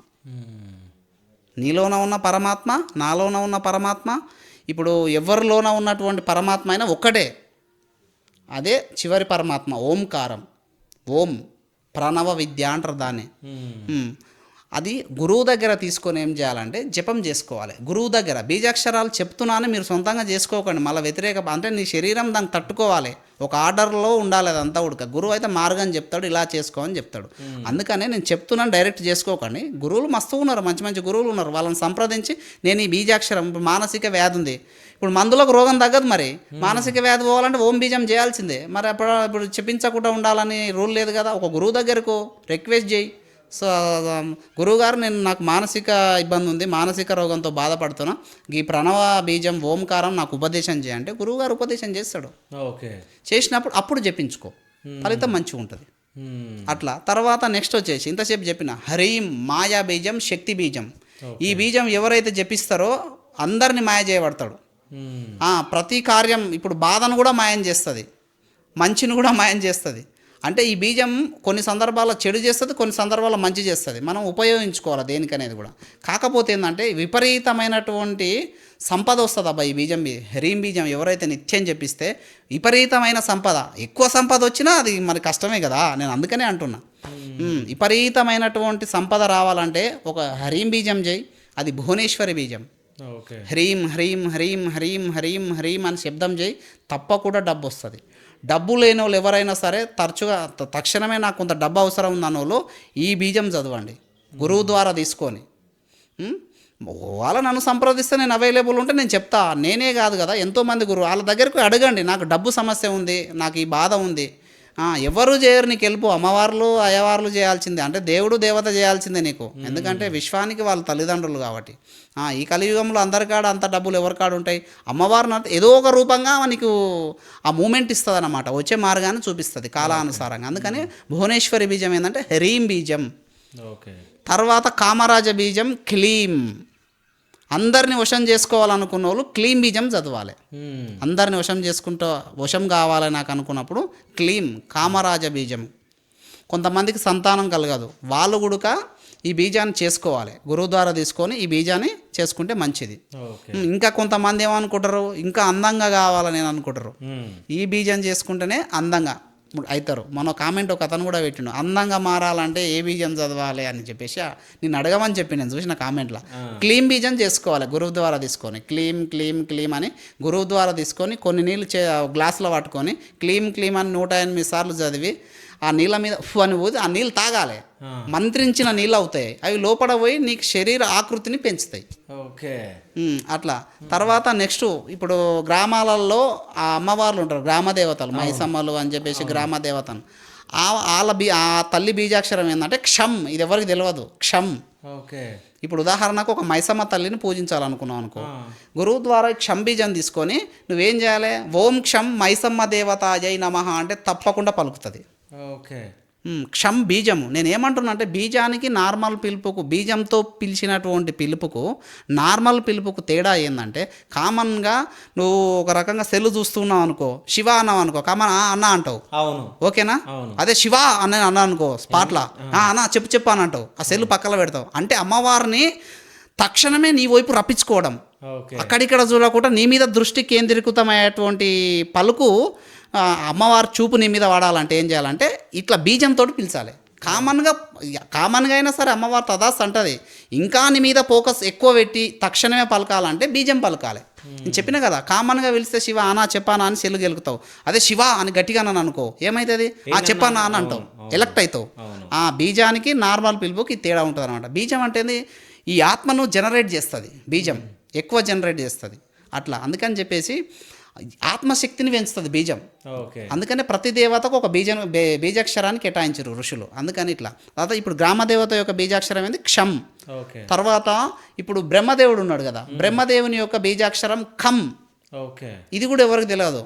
నీలోన ఉన్న పరమాత్మ, నాలోన ఉన్న పరమాత్మ, ఇప్పుడు ఎవరిలోన ఉన్నటువంటి పరమాత్మ అయినా ఒక్కడే, అదే చివరి పరమాత్మ ఓంకారం. ఓం ప్రణవ విద్య అంటారు దాన్ని. అది గురువు దగ్గర తీసుకొని ఏం చేయాలంటే జపం చేసుకోవాలి. గురువు దగ్గర బీజాక్షరాలు చెప్తున్నాను, మీరు సొంతంగా చేసుకోకండి. మళ్ళీ అంటే నీ శరీరం దానికి తట్టుకోవాలి, ఒక ఆర్డర్లో ఉండాలి అదంతా ఉడక. గురువు అయితే మార్గం చెప్తాడు, ఇలా చేసుకో అని చెప్తాడు. అందుకనే నేను చెప్తున్నాను, డైరెక్ట్ చేసుకోకండి. గురువులు మస్తు ఉన్నారు, మంచి మంచి గురువులు ఉన్నారు. వాళ్ళని సంప్రదించి నేను ఈ బీజాక్షరం, ఇప్పుడు మానసిక వ్యాధి ఉంది, ఇప్పుడు మందులకు రోగం తగ్గదు, మరి మానసిక వ్యాధి పోవాలంటే ఓం బీజం చేయాల్సిందే. మరి ఇప్పుడు చెప్పించకుండా ఉండాలని రూల్ లేదు కదా. ఒక గురువు దగ్గరకు రిక్వెస్ట్ చేయి. సో గురువుగారు నాకు మానసిక ఇబ్బంది ఉంది, మానసిక రోగంతో బాధపడుతున్నా, ఈ ప్రణవ బీజం ఓంకారం నాకు ఉపదేశం చేయంటే గురువుగారు ఉపదేశం చేస్తాడు. చేసినప్పుడు అప్పుడు జపించుకో, ఫలితం మంచిగా ఉంటుంది. అట్లా తర్వాత నెక్స్ట్ వచ్చేసి ఇంతసేపు చెప్పిన హరీం మాయా బీజం, శక్తి బీజం. ఈ బీజం ఎవరైతే జపిస్తారో అందరిని మాయ చేయబడతాడు. ప్రతి కార్యం, ఇప్పుడు బాధను కూడా మాయం చేస్తుంది, మంచిని కూడా మాయం చేస్తుంది. అంటే ఈ బీజం కొన్ని సందర్భాల్లో చెడు చేస్తుంది, కొన్ని సందర్భాల్లో మంచి చేస్తుంది. మనం ఉపయోగించుకోవాలి దేనికనేది కూడా. కాకపోతే ఏంటంటే విపరీతమైనటువంటి సంపద వస్తుంది అబ్బా ఈ బీజం. హ్రీం బీజం ఎవరైతే నిత్యం జపిస్తే విపరీతమైన సంపద, ఎక్కువ సంపద వచ్చినా అది మరి కష్టమే కదా. నేను అందుకనే అంటున్నా, విపరీతమైనటువంటి సంపద రావాలంటే ఒక హ్రీం బీజం చేయి, అది భువనేశ్వరి బీజం. హ్రీం హ్రీం హ్రీం హ్రీం హ్రీం హ్రీం అని శబ్దం చేయి, తప్పకుండా డబ్బు వస్తుంది. డబ్బు లేని వాళ్ళు ఎవరైనా సరే తరచుగా తక్షణమే నాకు కొంత డబ్బు అవసరం ఉన్న వాళ్ళు ఈ బీజం చదవండి గురువు ద్వారా తీసుకొని. వాళ్ళ నన్ను సంప్రదిస్తే నేను అవైలబుల్ ఉంటే నేను చెప్తా. నేనే కాదు కదా, ఎంతోమంది గురువు, వాళ్ళ దగ్గరకు అడగండి, నాకు డబ్బు సమస్య ఉంది, నాకు ఈ బాధ ఉంది. ఎవరు చేయరు, నీకు వెళ్ళిపో, అమ్మవార్లు అయ్యవార్లు చేయాల్సిందే, అంటే దేవుడు దేవత చేయాల్సిందే నీకు. ఎందుకంటే విశ్వానికి వాళ్ళ తల్లిదండ్రులు కాబట్టి. ఈ కలియుగంలో అందరికాడ అంత డబ్బులు ఎవరికాడ ఉంటాయి. అమ్మవారిని ఏదో ఒక రూపంగా నీకు ఆ మూమెంట్ ఇస్తుంది అన్నమాట, వచ్చే మార్గాన్ని చూపిస్తుంది కాలానుసారంగా. అందుకని భువనేశ్వరి బీజం ఏంటంటే హ్రీం బీజం. తర్వాత కామరాజ బీజం క్లీం. అందరిని వశం చేసుకోవాలనుకున్న వాళ్ళు క్లీం బీజం చదవాలి. అందరిని వశం కావాలని నాకు అనుకున్నప్పుడు క్లీం కామరాజ బీజం. కొంతమందికి సంతానం కలగదు, వాళ్ళు కూడా ఈ బీజాన్ని చేసుకోవాలి, గురువు ద్వారా తీసుకొని ఈ బీజాన్ని చేసుకుంటే మంచిది. ఇంకా కొంతమంది ఏమనుకుంటారు, ఇంకా అందంగా కావాలని నేను అనుకుంటారు, ఈ బీజం చేసుకుంటేనే అందంగా అవుతారు. మన కామెంట్ ఒక అతను కూడా పెట్టిండు, అందంగా మారాలంటే ఏ బీజం చదవాలి అని చెప్పేసి నేను అడగమని చెప్పి నేను చూసిన కామెంట్లో. క్లీం బీజం చేసుకోవాలి గురువు ద్వారా తీసుకొని, క్లీం క్లీం క్లీం అని గురువు ద్వారా తీసుకొని కొన్ని నీళ్ళు గ్లాసులో పట్టుకొని క్లీం క్లీం అని 108 సార్లు చదివి ఆ నీళ్ళ మీద అని పోతే ఆ నీళ్ళు తాగాలి, మంత్రించిన నీళ్ళు అవుతాయి. అవి లోపల పోయి నీకు శరీర ఆకృతిని పెంచుతాయి. ఓకే. అట్లా. తర్వాత నెక్స్ట్ ఇప్పుడు గ్రామాలలో ఆ అమ్మవార్లు ఉంటారు, గ్రామ దేవతలు, మైసమ్మలు అని చెప్పేసి గ్రామ దేవతను. ఆ తల్లి బీజాక్షరం ఏంటంటే క్షమ్. ఇది ఎవరికి తెలియదు, క్షమ్. ఓకే. ఇప్పుడు ఉదాహరణకు ఒక మైసమ్మ తల్లిని పూజించాలనుకున్నావు అనుకో, గురువు ద్వారా క్షం బీజం తీసుకొని నువ్వేం చేయాలి, ఓం క్షం మైసమ్మ దేవతాయై నమః అంటే తప్పకుండా పలుకుతుంది. ఓకే. క్షం బీజము. నేను ఏమంటున్నా అంటే బీజానికి నార్మల్ పిలుపుకు, బీజంతో పిలిచినటువంటి పిలుపుకు నార్మల్ పిలుపుకు తేడా ఏంటంటే, కామన్గా నువ్వు ఒక రకంగా సెల్లు చూస్తున్నావు అనుకో, శివ అన్నావు అనుకో, కామన్ అన్న అంటావు. అవును. ఓకేనా? అదే శివ అని అన్నా అనుకో స్పాట్లా, అన్న చెప్పు అని అంటావు, ఆ సెల్లు పక్కన పెడతావు. అంటే అమ్మవారిని తక్షణమే నీ వైపు రప్పించుకోవడం, అక్కడిక్కడ చూడకుండా నీ మీద దృష్టి కేంద్రీకృతమయ్యేటువంటి పలుకు అమ్మవారి చూపు నీ మీద వాడాలంటే ఏం చేయాలంటే ఇట్లా బీజంతో పిలిచాలి. కామన్గా అయినా సరే అమ్మవారు తదాస్ అంటది. ఇంకా నీ మీద ఫోకస్ ఎక్కువ పెట్టి తక్షణమే పలకాలంటే బీజం పలకాలి. నేను చెప్పిన కదా, కామన్గా పిలిస్తే శివ అనా చెప్పానా అని సెల్లు గెలుకుతావు. అదే శివ అని గట్టిగా నన్ను అనుకో, ఏమవుతుంది, చెప్పానా అని అంటావు, ఎలక్ట్ అవుతావు. ఆ బీజానికి నార్మల్ పిలుపుకి తేడా ఉంటుంది అనమాట. బీజం అంటే ఈ ఆత్మను జనరేట్ చేస్తుంది, బీజం ఎక్కువ జనరేట్ చేస్తుంది అట్లా. అందుకని చెప్పేసి ఆత్మశక్తిని పెంచుతుంది బీజం. అందుకనే ప్రతి దేవతకు ఒక బీజాక్షరాన్ని కేటాయించారు ఋషులు. అందుకని ఇట్లా. తర్వాత ఇప్పుడు గ్రామ దేవత యొక్క బీజాక్షరం ఏంది క్షం. తర్వాత ఇప్పుడు బ్రహ్మదేవుడు ఉన్నాడు కదా, బ్రహ్మదేవుని యొక్క బీజాక్షరం ఖం. ఇది కూడా ఎవరికి తెలియదు.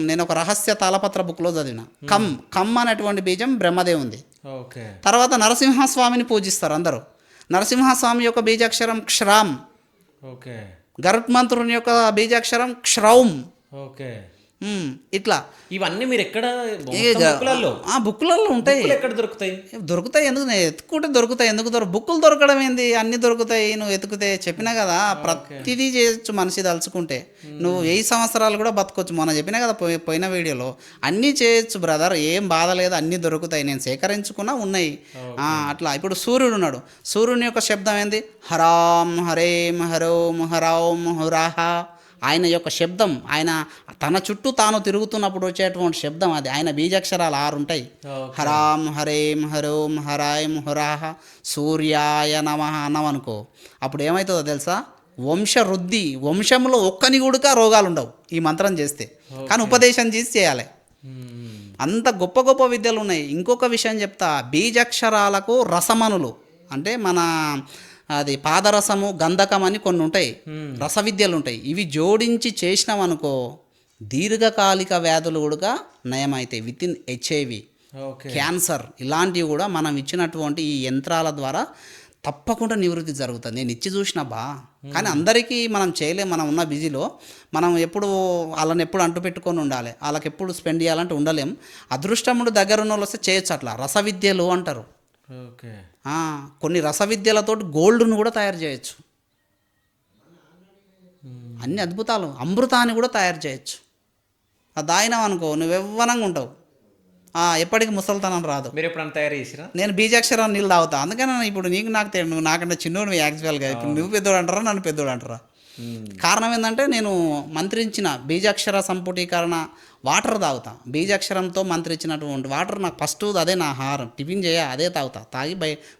నేను ఒక రహస్య తాళపత్ర బుక్లో చదివిన. ఖం అనేటువంటి బీజం బ్రహ్మదేవుంది. తర్వాత నరసింహస్వామిని పూజిస్తారు అందరూ. నరసింహస్వామి యొక్క బీజాక్షరం క్షరాం. గరుత్మంతుని యొక్క బీజాక్షరం క్షరౌం. ఇట్లా ఇవన్నీ మీరు ఎక్కడ బుక్కులలో ఉంటాయి. ఎక్కడ దొరుకుతాయి ఎందుకు ఎత్తుకుంటే దొరుకుతాయి. ఎందుకు బుక్కులు దొరకడం ఏంది, అన్ని దొరుకుతాయి నువ్వు ఎత్తుకుతే. చెప్పినా కదా ప్రతిదీ చేయొచ్చు మనిషి తలుచుకుంటే. నువ్వు 1000 సంవత్సరాలు కూడా బతకొచ్చు. మొన్న చెప్పినా కదా పోయిన వీడియోలో, అన్నీ చేయొచ్చు బ్రదర్, ఏం బాధ లేదు, అన్నీ దొరుకుతాయి. నేను సేకరించుకున్నా ఉన్నాయి అట్లా. ఇప్పుడు సూర్యుడు ఉన్నాడు, సూర్యుని యొక్క శబ్దం ఏంది, హరాం హరేం హరోం హరౌం హురాహ. ఆయన యొక్క శబ్దం, ఆయన తన చుట్టూ తాను తిరుగుతున్నప్పుడు వచ్చేటువంటి శబ్దం అది. ఆయన బీజాక్షరాలు 6 ఉంటాయి. హరాం హరేం హరోం హరాయం హురాహ సూర్యాయ నమః అన్నవనుకో, అప్పుడు ఏమవుతుందో తెలుసా, వంశవృద్ధి. వంశంలో ఒక్కని కూడా రోగాలు ఉండవు ఈ మంత్రం చేస్తే. కానీ ఉపదేశం చేసి చేయాలి. అంత గొప్ప గొప్ప విద్యలు ఉన్నాయి. ఇంకొక విషయం చెప్తా, బీజాక్షరాలకు రసమనులు అంటే మన అది పాదరసము, గంధకం అని కొన్ని ఉంటాయి, రసవిద్యలు ఉంటాయి. ఇవి జోడించి చేసినాం అనుకో, దీర్ఘకాలిక వ్యాధులు కూడా నయమవుతాయి. విత్ ఇన్ HIV, క్యాన్సర్ ఇలాంటివి కూడా మనం ఇచ్చినటువంటి ఈ యంత్రాల ద్వారా తప్పకుండా నివృత్తి జరుగుతుంది. నేను ఇచ్చి చూసిన కానీ అందరికీ మనం చేయలేం. మనం ఉన్న బిజీలో మనం ఎప్పుడు వాళ్ళని ఎప్పుడు అంటు పెట్టుకొని ఉండాలి, వాళ్ళకి ఎప్పుడు స్పెండ్ చేయాలంటే ఉండలేం. అదృష్టముడు దగ్గర ఉన్న వాళ్ళు వస్తే చేయొచ్చు. అట్లా రసవిద్యలు అంటారు. కొన్ని రసవిద్యలతో గోల్డ్ను కూడా తయారు చేయొచ్చు. అన్ని అద్భుతాలు. అమృతాన్ని కూడా తయారు చేయొచ్చు. అది దాయినావు అనుకో, నువ్వు యవ్వనంగా ఉంటావు, ఎప్పటికీ ముసలితనం రాదు. మీరు ఎప్పుడన్నా తయారు చేసిరా? నేను బీజాక్షరాన్ని నీళ్ళు తాగుతా. అందుకని ఇప్పుడు నీకు నాకు నువ్వు నాకంటే చిన్నోడు యాక్చువల్గా. ఇప్పుడు నువ్వు పెద్దోడు అంటారా, నన్ను పెద్దోడు అంటారా? కారణం ఏంటంటే నేను మంత్రించిన బీజాక్షర సంపుటీకరణ వాటర్ తాగుతా. బీజాక్షరంతో మంత్రించినటువంటి వాటర్ నాకు ఫస్ట్ అదే నా ఆహారం. టిఫిన్ అదే తాగుతా. తాగి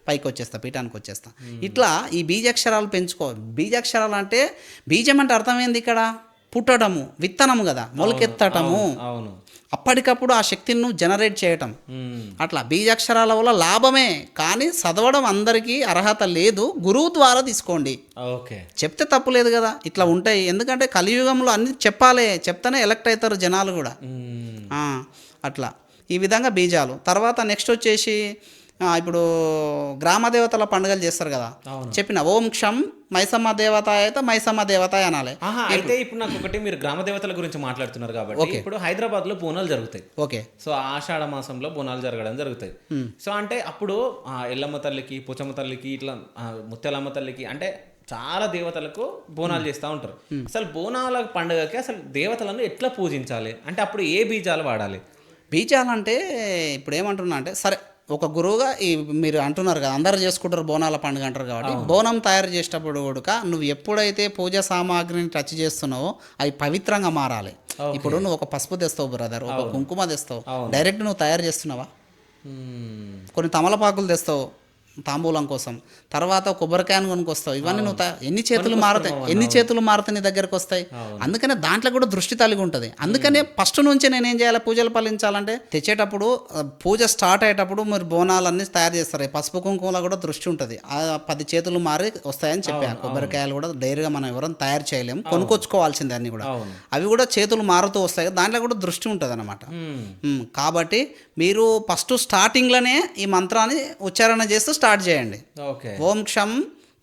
పైకి వచ్చేస్తా, పీఠానికి వచ్చేస్తా. ఇట్లా ఈ బీజాక్షరాలు పెంచుకో. బీజాక్షరాలు అంటే బీజం అంటే అర్థం ఏంది ఇక్కడ, పుట్టడము, విత్తనము కదా, మొలకెత్తటము. అప్పటికప్పుడు ఆ శక్తిని నువ్వు జనరేట్ చేయటం. అట్లా బీజాక్షరాల వల్ల లాభమే, కానీ చదవడం అందరికీ అర్హత లేదు. గురువు ద్వారా తీసుకోండి. చెప్తే తప్పు లేదు కదా. ఇట్లా ఉంటాయి. ఎందుకంటే కలియుగంలో అన్ని చెప్పాలి, చెప్తేనే ఎలక్ట్ అవుతారు జనాలు కూడా. అట్లా ఈ విధంగా బీజాలు. తర్వాత నెక్స్ట్ వచ్చేసి ఇప్పుడు గ్రామ దేవతల పండుగలు చేస్తారు కదా, చెప్పిన ఓం క్షం మైసమ్మ దేవత అయితే మైసమ్మ దేవత అనాలి. అయితే ఇప్పుడు నాకు ఒకటి, మీరు గ్రామ దేవతల గురించి మాట్లాడుతున్నారు కాబట్టి, ఇప్పుడు హైదరాబాద్ లో బోనాలు జరుగుతాయి. సో ఆషాఢ మాసంలో బోనాలు జరగడం జరుగుతాయి. సో అంటే అప్పుడు ఎల్లమ్మ తల్లికి, పోచమ్మ తల్లికి, ఇట్లా ముత్యాలమ్మ తల్లికి, అంటే చాలా దేవతలకు బోనాలు చేస్తూ ఉంటారు. అసలు బోనాల పండుగకి అసలు దేవతలను ఎట్లా పూజించాలి అంటే అప్పుడు ఏ బీజాలు వాడాలి? బీజాలు అంటే ఇప్పుడు ఏమంటున్నా అంటే, సరే ఒక గురువుగా మీరు అంటున్నారు కదా, అందరు చేసుకుంటారు బోనాల పండుగ అంటారు కాబట్టి, బోనం తయారు చేసేటప్పుడు కూడా నువ్వు ఎప్పుడైతే పూజా సామాగ్రిని టచ్ చేస్తున్నావో అవి పవిత్రంగా మారాలి. ఇప్పుడు నువ్వు ఒక పసుపు తెస్తావు బ్రదర్, ఒక కుంకుమ తెస్తావు, డైరెక్ట్ నువ్వు తయారు చేస్తున్నావా? కొన్ని తమలపాకులు తెస్తావు తాంబూలం కోసం, తర్వాత కొబ్బరికాయను కొనుక్కొస్తావు. ఇవన్నీ నువ్వు ఎన్ని చేతులు మారుతాయి, ఎన్ని చేతులు మారుతాయి నీ దగ్గరకు వస్తాయి. అందుకనే దాంట్లో కూడా దృష్టి కలిగి ఉంటుంది. అందుకనే ఫస్ట్ నుంచి నేనేం చేయాలి, పూజలు ఫలించాలంటే తెచ్చేటప్పుడు పూజ స్టార్ట్ అయ్యేటప్పుడు మీరు బోనాలన్నీ తయారు చేస్తారు. పసుపు కుంకుమలో కూడా దృష్టి ఉంటుంది. ఆ 10 చేతులు మారి వస్తాయని చెప్పాను. కొబ్బరికాయలు కూడా డైరీగా మనం ఎవరైనా తయారు చేయలేము, కొనుక్కొచ్చుకోవాల్సిందే అన్ని కూడా. అవి కూడా చేతులు మారుతూ వస్తాయి, దాంట్లో కూడా దృష్టి ఉంటుంది అనమాట. కాబట్టి మీరు ఫస్ట్ స్టార్టింగ్లోనే ఈ మంత్రాన్ని ఉచ్చారణ చేస్తూ స్టార్ట్ చేయండి. ఓం క్షం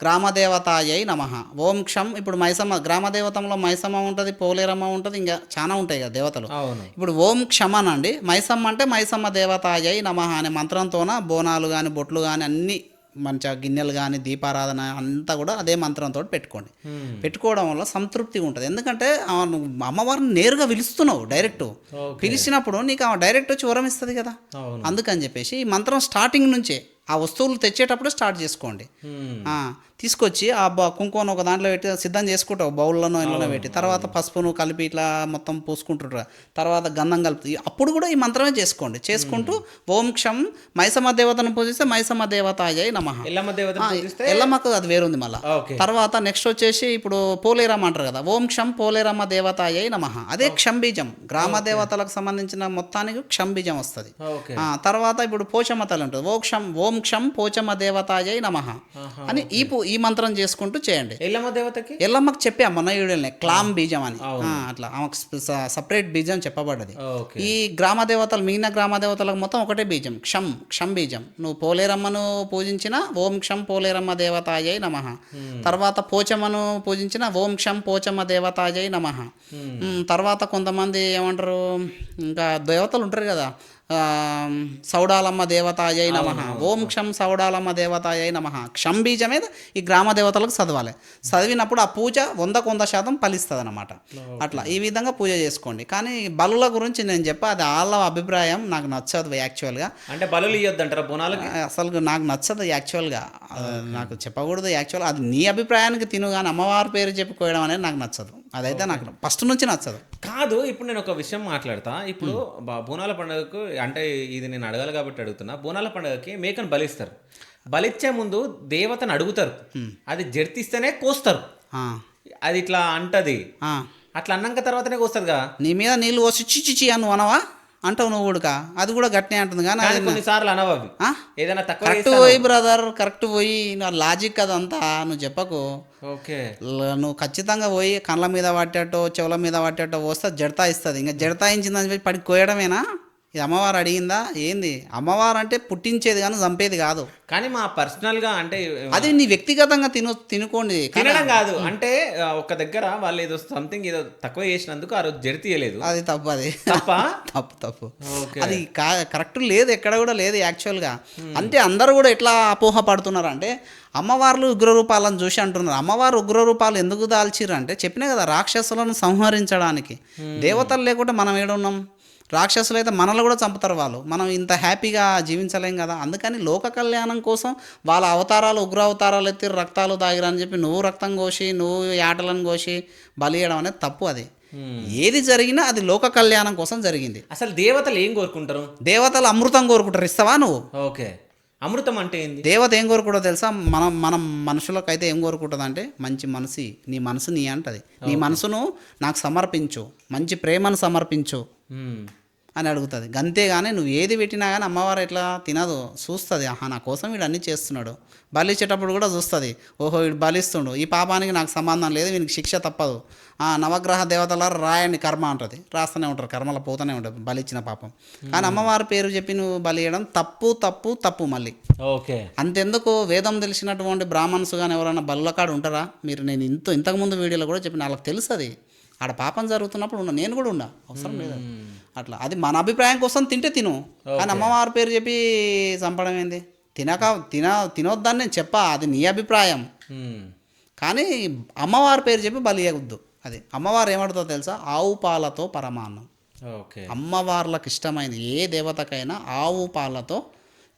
గ్రామదేవతాయై నమః. ఓం క్షం, ఇప్పుడు మైసమ్మ గ్రామదేవతంలో మైసమ్మ ఉంటుంది, పోలేరమ్మ ఉంటుంది, ఇంకా చాలా ఉంటాయి కదా దేవతలు. ఇప్పుడు ఓం క్షమనండి, మైసమ్మ అంటే మైసమ్మ దేవతాయై నమః అనే మంత్రంతోన బోనాలు కానీ బొట్లు కానీ అన్నీ మంచిగా గిన్నెలు కానీ దీపారాధన అంతా కూడా అదే మంత్రంతో పెట్టుకోండి. పెట్టుకోవడం వల్ల సంతృప్తిగా ఉంటుంది. ఎందుకంటే అమ్మవారిని నేరుగా పిలుస్తున్నావు, డైరెక్ట్ పిలిచినప్పుడు నీకు డైరెక్ట్ వచ్చి వరం ఇస్తుంది కదా. అందుకని చెప్పేసి ఈ మంత్రం స్టార్టింగ్ నుంచే ఆ వస్తువులు తెచ్చేటప్పుడు స్టార్ట్ చేసుకోండి. తీసుకొచ్చి ఆ కుంకుమను ఒక దాంట్లో పెట్టి సిద్ధం చేసుకుంటావు, బౌల్లోనో ఇంట్లో పెట్టి, తర్వాత పసుపును కలిపి ఇట్లా మొత్తం పూసుకుంటుంటారు, తర్వాత గంధం కలుపుతుంది. అప్పుడు కూడా ఈ మంత్రమే చేసుకోండి. చేసుకుంటూ ఓం క్షం మైసమ్మ దేవతను పూజిస్తే మైసమ్మ దేవతాయై నమః. ఎల్లమ్మకు అది వేరుంది మళ్ళీ. తర్వాత నెక్స్ట్ వచ్చేసి ఇప్పుడు పోలేరమ్మ అంటారు కదా, ఓం క్షం పోలేరమ్మ దేవతాయై నమః. అదే క్షం బీజం, గ్రామ దేవతలకు సంబంధించిన మొత్తానికి క్షం బీజం వస్తుంది. తర్వాత ఇప్పుడు పోచమ్మ తల్లి ఉంటుంది, ఓం క్షం పోచమ్మ దేవతాయై నమః అని ఈ మంత్రం చేసుకుంటూ చేయండి. ఎల్లమ్మకి చెప్పా మొన్న వీడియోని క్లాం బీజం అని, అట్లా ఆమెకు సపరేట్ బీజం చెప్పబడ్డది. ఈ గ్రామ దేవతలు మిగిలిన గ్రామ దేవతలకు మొత్తం ఒకటే బీజం, క్షం బీజం. నువ్వు పోలేరమ్మను పూజించిన ఓం క్షం పోలేరమ్మ దేవతాయై నమః. తర్వాత పోచమ్మను పూజించిన ఓం క్షం పోచమ్మ దేవతాయై నమః. తర్వాత కొంతమంది ఏమంటారు, ఇంకా దేవతలు ఉంటారు కదా, సౌడాలమ్మ దేవతాయై నమః, ఓం క్షం సౌడాలమ్మ దేవతాయై నమః. క్షం బీజం మీద ఈ గ్రామ దేవతలకు చదవాలి. చదివినప్పుడు ఆ పూజ 100% ఫలిస్తుంది అనమాట. అట్లా ఈ విధంగా పూజ చేసుకోండి. కానీ బలుల గురించి నేను చెప్పా, అది వాళ్ళ అభిప్రాయం, నాకు నచ్చదు యాక్చువల్గా. అంటే బలులు ఇవ్వద్దంటారా బోనాలకి? అసలు నాకు నచ్చదు యాక్చువల్గా, నాకు చెప్పకూడదు యాక్చువల్గా. అది నీ అభిప్రాయానికి తిను, కానీ అమ్మవారి పేరు చెప్పుకోవడం అనేది నాకు నచ్చదు. అదైతే నాకు ఫస్ట్ నుంచి నచ్చదు. కాదు, ఇప్పుడు నేను ఒక విషయం మాట్లాడతా. ఇప్పుడు బోనాల పండుగకు, అంటే ఇది నేను అడగాలి కాబట్టి అడుగుతున్నా, బోనాల పండుగకి మేకను బలిస్తారు. బలిచ్చే ముందు దేవతను అడుగుతారు, అది జర్తిస్తేనే కోస్తారు. అది ఇట్లా అంటది, అట్లా అన్నాక తర్వాతనే కోస్తుందిగా. నీ మీద నీళ్ళు పోసి చిచి అని అనవా అంటావు నువ్వు కూడా, అది కూడా గట్టినే అంటుంది. కానీ కొన్నిసార్లు అనవు అవి, ఏదైనా తక్కువ. కరెక్ట్ పోయి బ్రదర్, కరెక్ట్ పోయి, నా లాజిక్ అదంతా నువ్వు చెప్పకు. ఓకే, నువ్వు ఖచ్చితంగా పోయి కళ్ళ మీద పట్టేటో చెవుల మీద పట్టేటో వస్తే జడతా ఇస్తుంది. ఇంకా జడతాయించిందని చెప్పి పడి కోయడమేనా? ఇది అమ్మవారు అడిగిందా ఏంది? అమ్మవారు అంటే పుట్టించేది కానీ చంపేది కాదు. కానీ మా పర్సనల్గా అంటే అది నీ వ్యక్తిగతంగా తినుకోండి, తినడం కాదు. అంటే ఒక దగ్గర వాళ్ళు ఏదో సంథింగ్ ఏదో తక్కువ చేసినందుకు ఆ రోజు జడి తీయలేదు, అది తప్పు. అది తప్పు. అది కరెక్ట్ లేదు, ఎక్కడ కూడా లేదు యాక్చువల్గా. అంటే అందరూ కూడా ఎట్లా అపోహ పడుతున్నారు అంటే, అమ్మవార్లు ఉగ్రరూపాలను చూసి అంటున్నారు. అమ్మవారు ఉగ్రరూపాలు ఎందుకు దాల్చిర్రు అంటే, చెప్పినా కదా, రాక్షసులను సంహరించడానికి. దేవతలు లేకుంటే మనం ఏడున్నాం? రాక్షసులు అయితే మనల్ని కూడా చంపుతారు వాళ్ళు, మనం ఇంత హ్యాపీగా జీవించలేం కదా. అందుకని లోక కళ్యాణం కోసం వాళ్ళ అవతారాలు, ఉగ్ర అవతారాలు ఎత్తి రక్తాలు తాగిరని చెప్పి నువ్వు రక్తం కోసి, నువ్వు యాటలను కోసి బలియడం అనేది తప్పు. అది ఏది జరిగినా అది లోక కళ్యాణం కోసం జరిగింది. అసలు దేవతలు ఏం కోరుకుంటారు? దేవతలు అమృతం కోరుకుంటారు. ఇస్తావా నువ్వు? ఓకే, అమృతం అంటే ఏంది? దేవత ఏం కోరుకుంటో తెలుసా? మనం మనుషులకైతే ఏం కోరుకుంటుంది అంటే, మంచి మనసు, నీ మనసు నీ అంటది, నీ మనసును నాకు సమర్పించు, మంచి ప్రేమను సమర్పించు అని అడుగుతుంది. అంతేగాని నువ్వు ఏది పెట్టినా కానీ అమ్మవారు ఎట్లా తినదు, చూస్తుంది. ఆహా, నా కోసం వీడు అన్నీ చేస్తున్నాడు. బలిచ్చేటప్పుడు కూడా చూస్తుంది, ఓహో వీడు బలిస్తుండు, ఈ పాపానికి నాకు సంబంధం లేదు, వీనికి శిక్ష తప్పదు. నవగ్రహ దేవతల రాయని కర్మ అంటుంది, రాస్తూనే ఉంటారు, కర్మల పోతూనే ఉంటుంది బలిచ్చిన పాపం. కానీ అమ్మవారి పేరు చెప్పి నువ్వు బలి ఇవ్వడం తప్పు మళ్ళీ. ఓకే, అంతెందుకు, వేదం తెలిసినటువంటి బ్రాహ్మణ్స్ కానీ ఎవరైనా బలులకాడు ఉంటారా? మీరు నేను ఇంతకుముందు వీడియోలో కూడా చెప్పిన, వాళ్ళకి తెలుసు అది. ఆడ పాపం జరుగుతున్నప్పుడు నేను కూడా ఉన్నా, అవసరం లేదు అట్లా. అది మన అభిప్రాయం కోసం తింటే తిను, కానీ అమ్మవారి పేరు చెప్పి చంపడం ఏంది? తినొద్దని నేను చెప్పా, అది నీ అభిప్రాయం. కానీ అమ్మవారి పేరు చెప్పి బలి ఇవ్వద్దు. అది అమ్మవారు ఏమడుతుందో తెలుసా? ఆవు పాలతో పరమాన్నం. అమ్మవార్లకు ఇష్టమైనది ఏ దేవతకైనా ఆవు పాలతో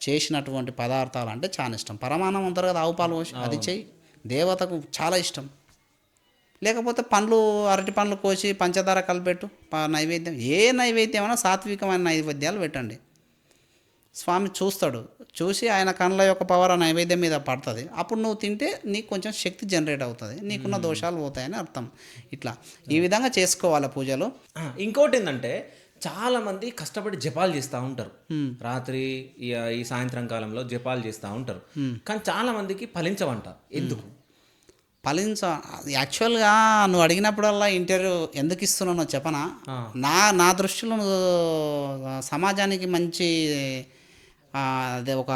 చేసినటువంటి పదార్థాలు అంటే చాలా ఇష్టం. పరమాన్నం అంటారు కదా, ఆవు పాలు పోసి, అది చెయ్యి, దేవతకు చాలా ఇష్టం. లేకపోతే అరటి పండ్లు కోసి పంచదార కలిపెట్టు, నైవేద్యం. ఏ నైవేద్యం అయినా సాత్వికమైన నైవేద్యాలు పెట్టండి. స్వామి చూస్తాడు, చూసి ఆయన కళ్ళ యొక్క పవర్ ఆ నైవేద్యం మీద పడుతుంది. అప్పుడు నువ్వు తింటే నీకు కొంచెం శక్తి జనరేట్ అవుతుంది, నీకున్న దోషాలు పోతాయని అర్థం. ఇట్లా ఈ విధంగా చేసుకోవాలి పూజలు. ఇంకోటి ఏంటంటే చాలా మంది కష్టపడి జపాలు చేస్తూ ఉంటారు, రాత్రి ఈ సాయంత్రం కాలంలో జపాలు చేస్తూ ఉంటారు, కానీ చాలా మందికి ఫలించవంట. ఎందుకు యాక్చువల్గా నువ్వు అడిగినప్పుడల్లా ఇంటర్వ్యూ ఎందుకు ఇస్తున్నానో చెప్పనా? నా దృష్టిలో నువ్వు సమాజానికి మంచి అదే ఒక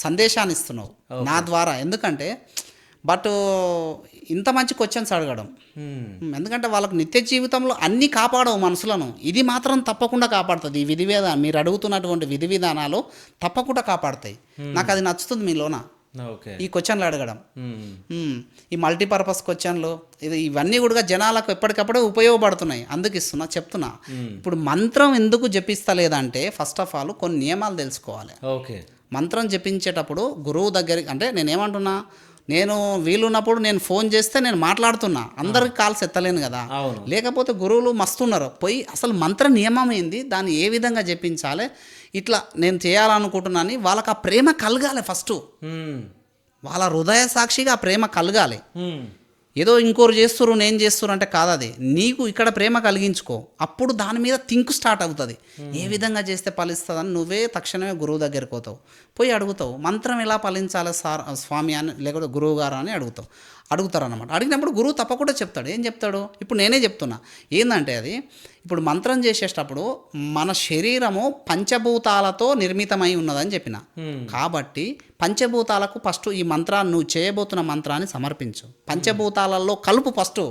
సందేశాన్ని ఇస్తున్నావు నా ద్వారా. ఎందుకంటే బట్ ఇంత మంచి క్వశ్చన్స్ అడగడం, ఎందుకంటే వాళ్ళకు నిత్య జీవితంలో అన్నీ కాపాడవు మనసులను, ఇది మాత్రం తప్పకుండా కాపాడుతుంది. ఈ విధి విధానం మీరు అడుగుతున్నటువంటి విధి విధానాలు తప్పకుండా కాపాడుతాయి. నాకు అది నచ్చుతుంది మీలోన ఈ క్వశ్చన్లు అడగడం. ఈ మల్టీపర్పస్ క్వశ్చన్లు ఇవన్నీ కూడా జనాలకు ఎప్పటికప్పుడే ఉపయోగపడుతున్నాయి, అందుకు చెప్తున్నా. ఇప్పుడు మంత్రం ఎందుకు జపిస్తలేదంటే ఫస్ట్ ఆఫ్ ఆల్ కొన్ని నియమాలు తెలుసుకోవాలి. మంత్రం జపించేటప్పుడు గురువు దగ్గరికి, అంటే నేనేమంటున్నా, నేను వీలున్నప్పుడు నేను ఫోన్ చేస్తే నేను మాట్లాడుతున్నా, అందరికి కాల్స్ ఎత్తలేను కదా. లేకపోతే గురువులు మస్తున్నారు, పోయి అసలు మంత్ర నియమం ఏంది, దాన్ని ఏ విధంగా జపించాలి, ఇట్లా నేను చేయాలనుకుంటున్నాను వాళ్ళకి ఆ ప్రేమ కలగాలి. ఫస్ట్ వాళ్ళ హృదయ సాక్షిగా ఆ ప్రేమ కలగాలి. ఏదో ఇంకోరు చేస్తున్నారు నేను చేస్తున్నారు అంటే కాదు, అది నీకు ఇక్కడ ప్రేమ కలిగించుకో, అప్పుడు దాని మీద థింక్ స్టార్ట్ అవుతుంది. ఏ విధంగా చేస్తే ఫలిస్తుందని నువ్వే తక్షణమే గురువు దగ్గరికి పోతావు, పోయి అడుగుతావు మంత్రం ఎలా ఫలించాలి సార్ స్వామి అని, లేకపోతే గురువు గారు అని అడుగుతారు అన్నమాట. అడిగినప్పుడు గురువు తప్పకుండా చెప్తాడు. ఏం చెప్తాడు? ఇప్పుడు నేనే చెప్తున్నా ఏంటంటే, అది ఇప్పుడు మంత్రం చేసేటప్పుడు మన శరీరము పంచభూతాలతో నిర్మితమై ఉన్నదని చెప్పిన, కాబట్టి పంచభూతాలకు ఫస్ట్ ఈ మంత్రాన్ని, నువ్వు చేయబోతున్న మంత్రాన్ని సమర్పించు, పంచభూతాలలో కలుపు ఫస్ట్.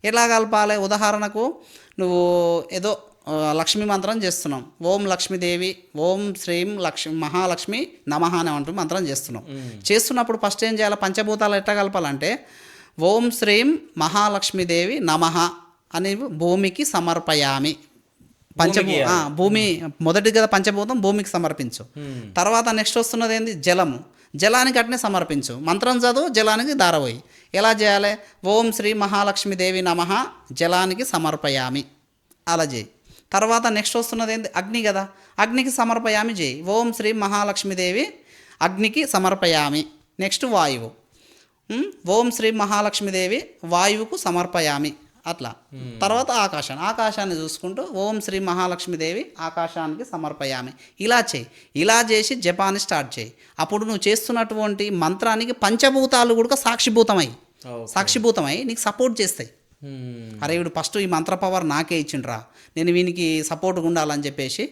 ఎలా కలపాలి? ఉదాహరణకు నువ్వు ఏదో లక్ష్మీ మంత్రం చేస్తున్నాం, ఓం లక్ష్మీదేవి, ఓం శ్రీం మహాలక్ష్మి నమః అని అంటూ మంత్రం చేస్తున్నాం. చేస్తున్నప్పుడు ఫస్ట్ ఏం చేయాలి? పంచభూతాలు ఎట్లా కలపాలంటే, ఓం శ్రీం మహాలక్ష్మీదేవి నమః అని భూమికి సమర్పయామి. భూమి మొదటి కదా పంచభూతం, భూమికి సమర్పించు. తర్వాత నెక్స్ట్ వస్తున్నది ఏంది? జలము. జలానికి అట్నే సమర్పించు. మంత్రం చదువు, జలానికి దారపోయి. ఎలా చేయాలి? ఓం శ్రీ మహాలక్ష్మీదేవి నమః జలానికి సమర్పయామి, అలా చేయి. తర్వాత నెక్స్ట్ వస్తున్నది ఏంటి? అగ్ని కదా, అగ్నికి సమర్పయామి చేయి. ఓం శ్రీ మహాలక్ష్మీదేవి అగ్నికి సమర్పయామి. నెక్స్ట్ వాయువు, ఓం శ్రీ మహాలక్ష్మీదేవి వాయువుకు సమర్పయామి, అట్లా. తర్వాత ఆకాశాన్ని చూసుకుంటూ ఓం శ్రీ మహాలక్ష్మీదేవి ఆకాశానికి సమర్పయామి, ఇలా చేయి. ఇలా చేసి జపాన్ని స్టార్ట్ చేయి. అప్పుడు నువ్వు చేస్తున్నటువంటి మంత్రానికి పంచభూతాలు కూడా సాక్షిభూతమై నీకు సపోర్ట్ చేస్తాయి. అరే వీడు ఫస్ట్ ఈ మంత్ర పవర్ నాకే ఇచ్చిండ్రా, నేను వీనికి సపోర్ట్గా ఉండాలని చెప్పేసి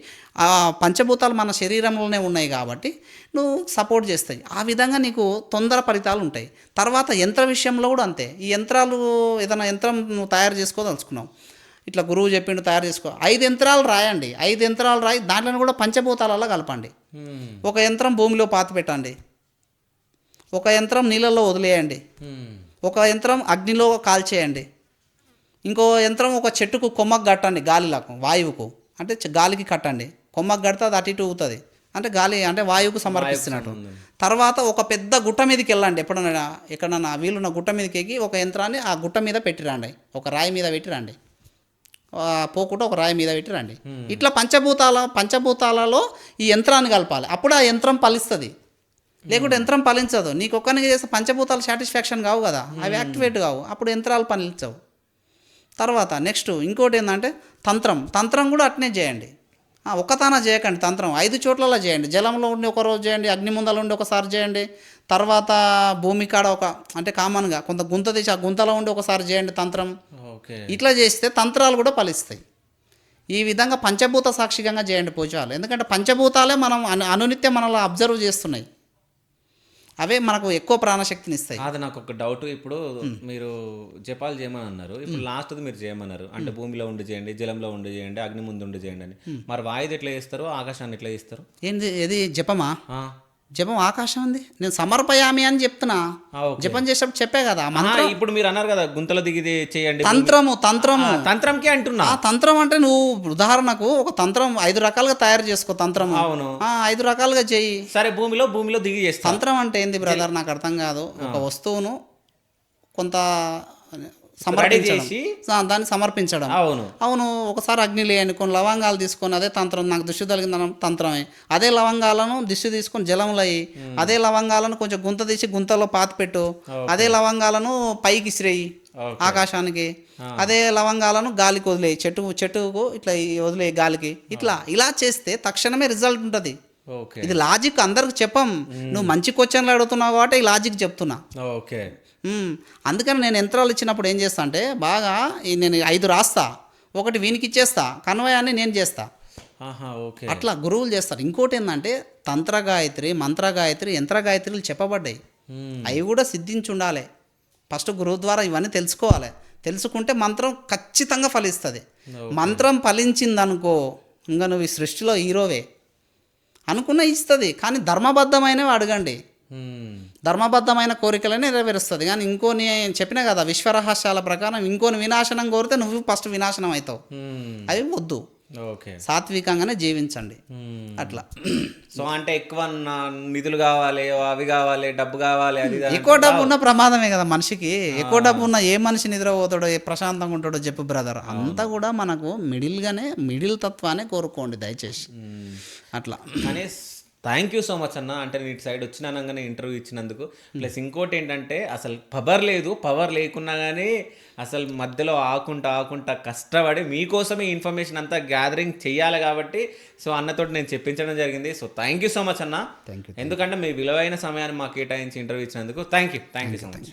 ఆ పంచభూతాలు మన శరీరంలోనే ఉన్నాయి కాబట్టి నువ్వు సపోర్ట్ చేస్తాయి. ఆ విధంగా నీకు తొందర ఫలితాలు ఉంటాయి. తర్వాత యంత్ర విషయంలో కూడా అంతే. ఈ యంత్రాలు, ఏదైనా యంత్రం నువ్వు తయారు చేసుకోదలుచుకున్నావు, ఇట్లా గురువు చెప్పిండు తయారు చేసుకో, 5 యంత్రాలు రాయండి. 5 యంత్రాలు రాయి, దాంట్లో కూడా పంచభూతాలలో కలపండి. ఒక యంత్రం భూమిలో పాతి పెట్టండి, ఒక యంత్రం నీళ్ళల్లో వదిలేయండి, ఒక యంత్రం అగ్నిలో కాల్చేయండి, ఇంకో యంత్రం ఒక చెట్టుకు కొమ్మకు కట్టండి, గాలిలకు వాయువుకు, అంటే గాలికి కట్టండి. కొమ్మకు కడితే అది అటు ఇటు ఊగుతుంది, అంటే గాలి అంటే వాయువుకు సమర్పిస్తున్నట్టు. తర్వాత ఒక పెద్ద గుట్ట మీదకి వెళ్ళండి, ఎక్కడన్నా వీలున్న గుట్ట మీదకి ఎక్కి ఒక యంత్రాన్ని ఆ గుట్ట మీద పెట్టిరండి, ఒక రాయి మీద పెట్టిరండి, పోకుండా ఒక రాయి మీద పెట్టిరండి. ఇట్లా పంచభూతాలలో ఈ యంత్రాన్ని కలపాలి. అప్పుడు ఆ యంత్రం ఫలిస్తుంది, లేకుంటే యంత్రం ఫలించదు. నీకు ఒక్కరికి చేస్తే పంచభూతాలు సాటిస్ఫాక్షన్ కావు కదా, అవి యాక్టివేట్ కావు, అప్పుడు యంత్రాలు ఫలించవు. తర్వాత నెక్స్ట్ ఇంకోటి ఏంటంటే తంత్రం కూడా అట్నే చేయండి. ఒక్కతాన చేయకండి, తంత్రం 5 చోట్లలో చేయండి. జలంలో ఉండి ఒక రోజు చేయండి, అగ్ని ముందల ఉండి ఒకసారి చేయండి, తర్వాత భూమి కాడ అంటే కామన్గా కొంత గుంత తీసి ఆ గుంతలో ఉండి ఒకసారి చేయండి తంత్రం. ఇట్లా చేస్తే తంత్రాలు కూడా ఫలిస్తాయి. ఈ విధంగా పంచభూత సాక్షికంగా చేయండి పూజలు. ఎందుకంటే పంచభూతాలే మనం అనునిత్యం మనలో అబ్జర్వ్ చేస్తున్నాయి, అవే మనకు ఎక్కువ ప్రాణశక్తిని ఇస్తాయి. అది నాకు ఒక డౌట్. ఇప్పుడు మీరు జపాలు చేయమని అన్నారు, ఇప్పుడు లాస్ట్ మీరు చేయమన్నారు, అంటే భూమిలో ఉండి చేయండి, జలంలో ఉండి చేయండి, అగ్ని ముందు ఉండి చేయండి అని. మరి వాయుది ఎట్లా చేస్తారు, ఆకాశాన్ని ఎట్లా చేస్తారు? ఏంది ఇది జపమా? జపం ఆకాశం ఉంది, నేను సమర్పయామి అని చెప్తున్నా. జపం చేసేటప్పుడు చెప్పే కదా మంత్రం. ఇప్పుడు మీరు అన్నారు కదా గుంతలో దిగి చేయండి, తంత్రంకి అంటున్నా. తంత్రం అంటే నువ్వు ఉదాహరణకు ఒక తంత్రం 5 రకాలుగా తయారు చేసుకో. తంత్రం 5 రకాలుగా చెయ్యి. సరే, భూమిలో దిగి చేస్తా. తంత్రం అంటే ఏంది బ్రదర్? నాకు అర్థం కాదు. ఒక వస్తువును కొంత సమర్పించడం చేసి దాన్ని సమర్పించడం. అవును అవును, ఒకసారి అగ్నిలో వేయని కొన్ని లవంగాలు తీసుకొని అదే తంత్రం, నాకు దిష్టి తగిలిందన్న తంత్రమే, అదే లవంగాలను దిష్టి తీసుకొని జలంలో అయ్యి, అదే లవంగాలను కొంచెం గుంత తీసి గుంతలో పాతి పెట్టు, అదే లవంగాలను పైకి ఇసిరేయి ఓకే ఆకాశానికి, అదే లవంగాలను గాలికి వదిలేయి, చెట్టుకు ఇట్లా వదిలేయి గాలికి, ఇలా చేస్తే తక్షణమే రిజల్ట్ ఉంటుంది. ఓకే ఇది లాజిక్ అందరికి చెప్పం, నువ్వు మంచి క్వశ్చన్లు అడుగుతున్నావు కాబట్టి ఈ లాజిక్ చెప్తున్నా. ఓకే అందుకని నేను యంత్రాలు ఇచ్చినప్పుడు ఏం చేస్తా అంటే బాగా నేను 5 రాస్తా, ఒకటి వీనికి ఇచ్చేస్తా, కన్వయాన్ని నేను చేస్తా. ఆహా ఓకే అట్లా గురువులు చేస్తారు. ఇంకోటి ఏంటంటే తంత్ర గాయత్రి, మంత్ర గాయత్రి, యంత్ర గాయత్రులు చెప్పబడ్డాయి, అవి కూడా సిద్ధించి ఉండాలి. ఫస్ట్ గురువు ద్వారా ఇవన్నీ తెలుసుకోవాలి. తెలుసుకుంటే మంత్రం ఖచ్చితంగా ఫలిస్తుంది. మంత్రం ఫలించిందనుకో ఇంకా నువ్వు ఈ సృష్టిలో హీరోవే అనుకున్న ఇస్తుంది. కానీ ధర్మబద్ధమైనవి అడగండి, ధర్మబద్ధమైన కోరికలనే నెరవేరుస్తుంది. కానీ ఇంకోని చెప్పినా కదా విశ్వరహస్యాల ప్రకారం ఇంకోని వినాశనం కోరితే నువ్వు ఫస్ట్ వినాశనం అవుతావు. అవి వద్దు, ఓకే సాత్వికంగానే జీవించండి. అట్లా సో అంటే ఎక్కువ నిధులు కావాలి, అవి కావాలి, డబ్బు కావాలి, అది ఇది ఎక్కువ డబ్బు ఉన్న ప్రమాదమే కదా మనిషికి. ఎక్కువ డబ్బు ఉన్న ఏ మనిషి నిద్రపోతాడో, ఏ ప్రశాంతంగా ఉంటాడో చెప్పు బ్రదర్. అంతా కూడా మనకు మిడిల్ తత్వాన్ని కోరుకోండి దయచేసి. అట్లా కానీ థ్యాంక్ యూ సో మచ్ అన్న, అంటే నీ సైడ్ వచ్చినానగానే ఇంటర్వ్యూ ఇచ్చినందుకు. ప్లస్ ఇంకోటి ఏంటంటే అసలు పవర్ లేకున్నా కానీ అసలు మధ్యలో ఆకుంటా కష్టపడి మీకోసమే ఇన్ఫర్మేషన్ అంతా గ్యాదరింగ్ చెయ్యాలి కాబట్టి సో అన్నతోటి నేను చెప్పించడం జరిగింది. So thank you so much అన్న, ఎందుకంటే మీ విలువైన సమయాన్ని మాకు కేటాయించి ఇంటర్వ్యూ ఇచ్చినందుకు థ్యాంక్ యూ సో మచ్.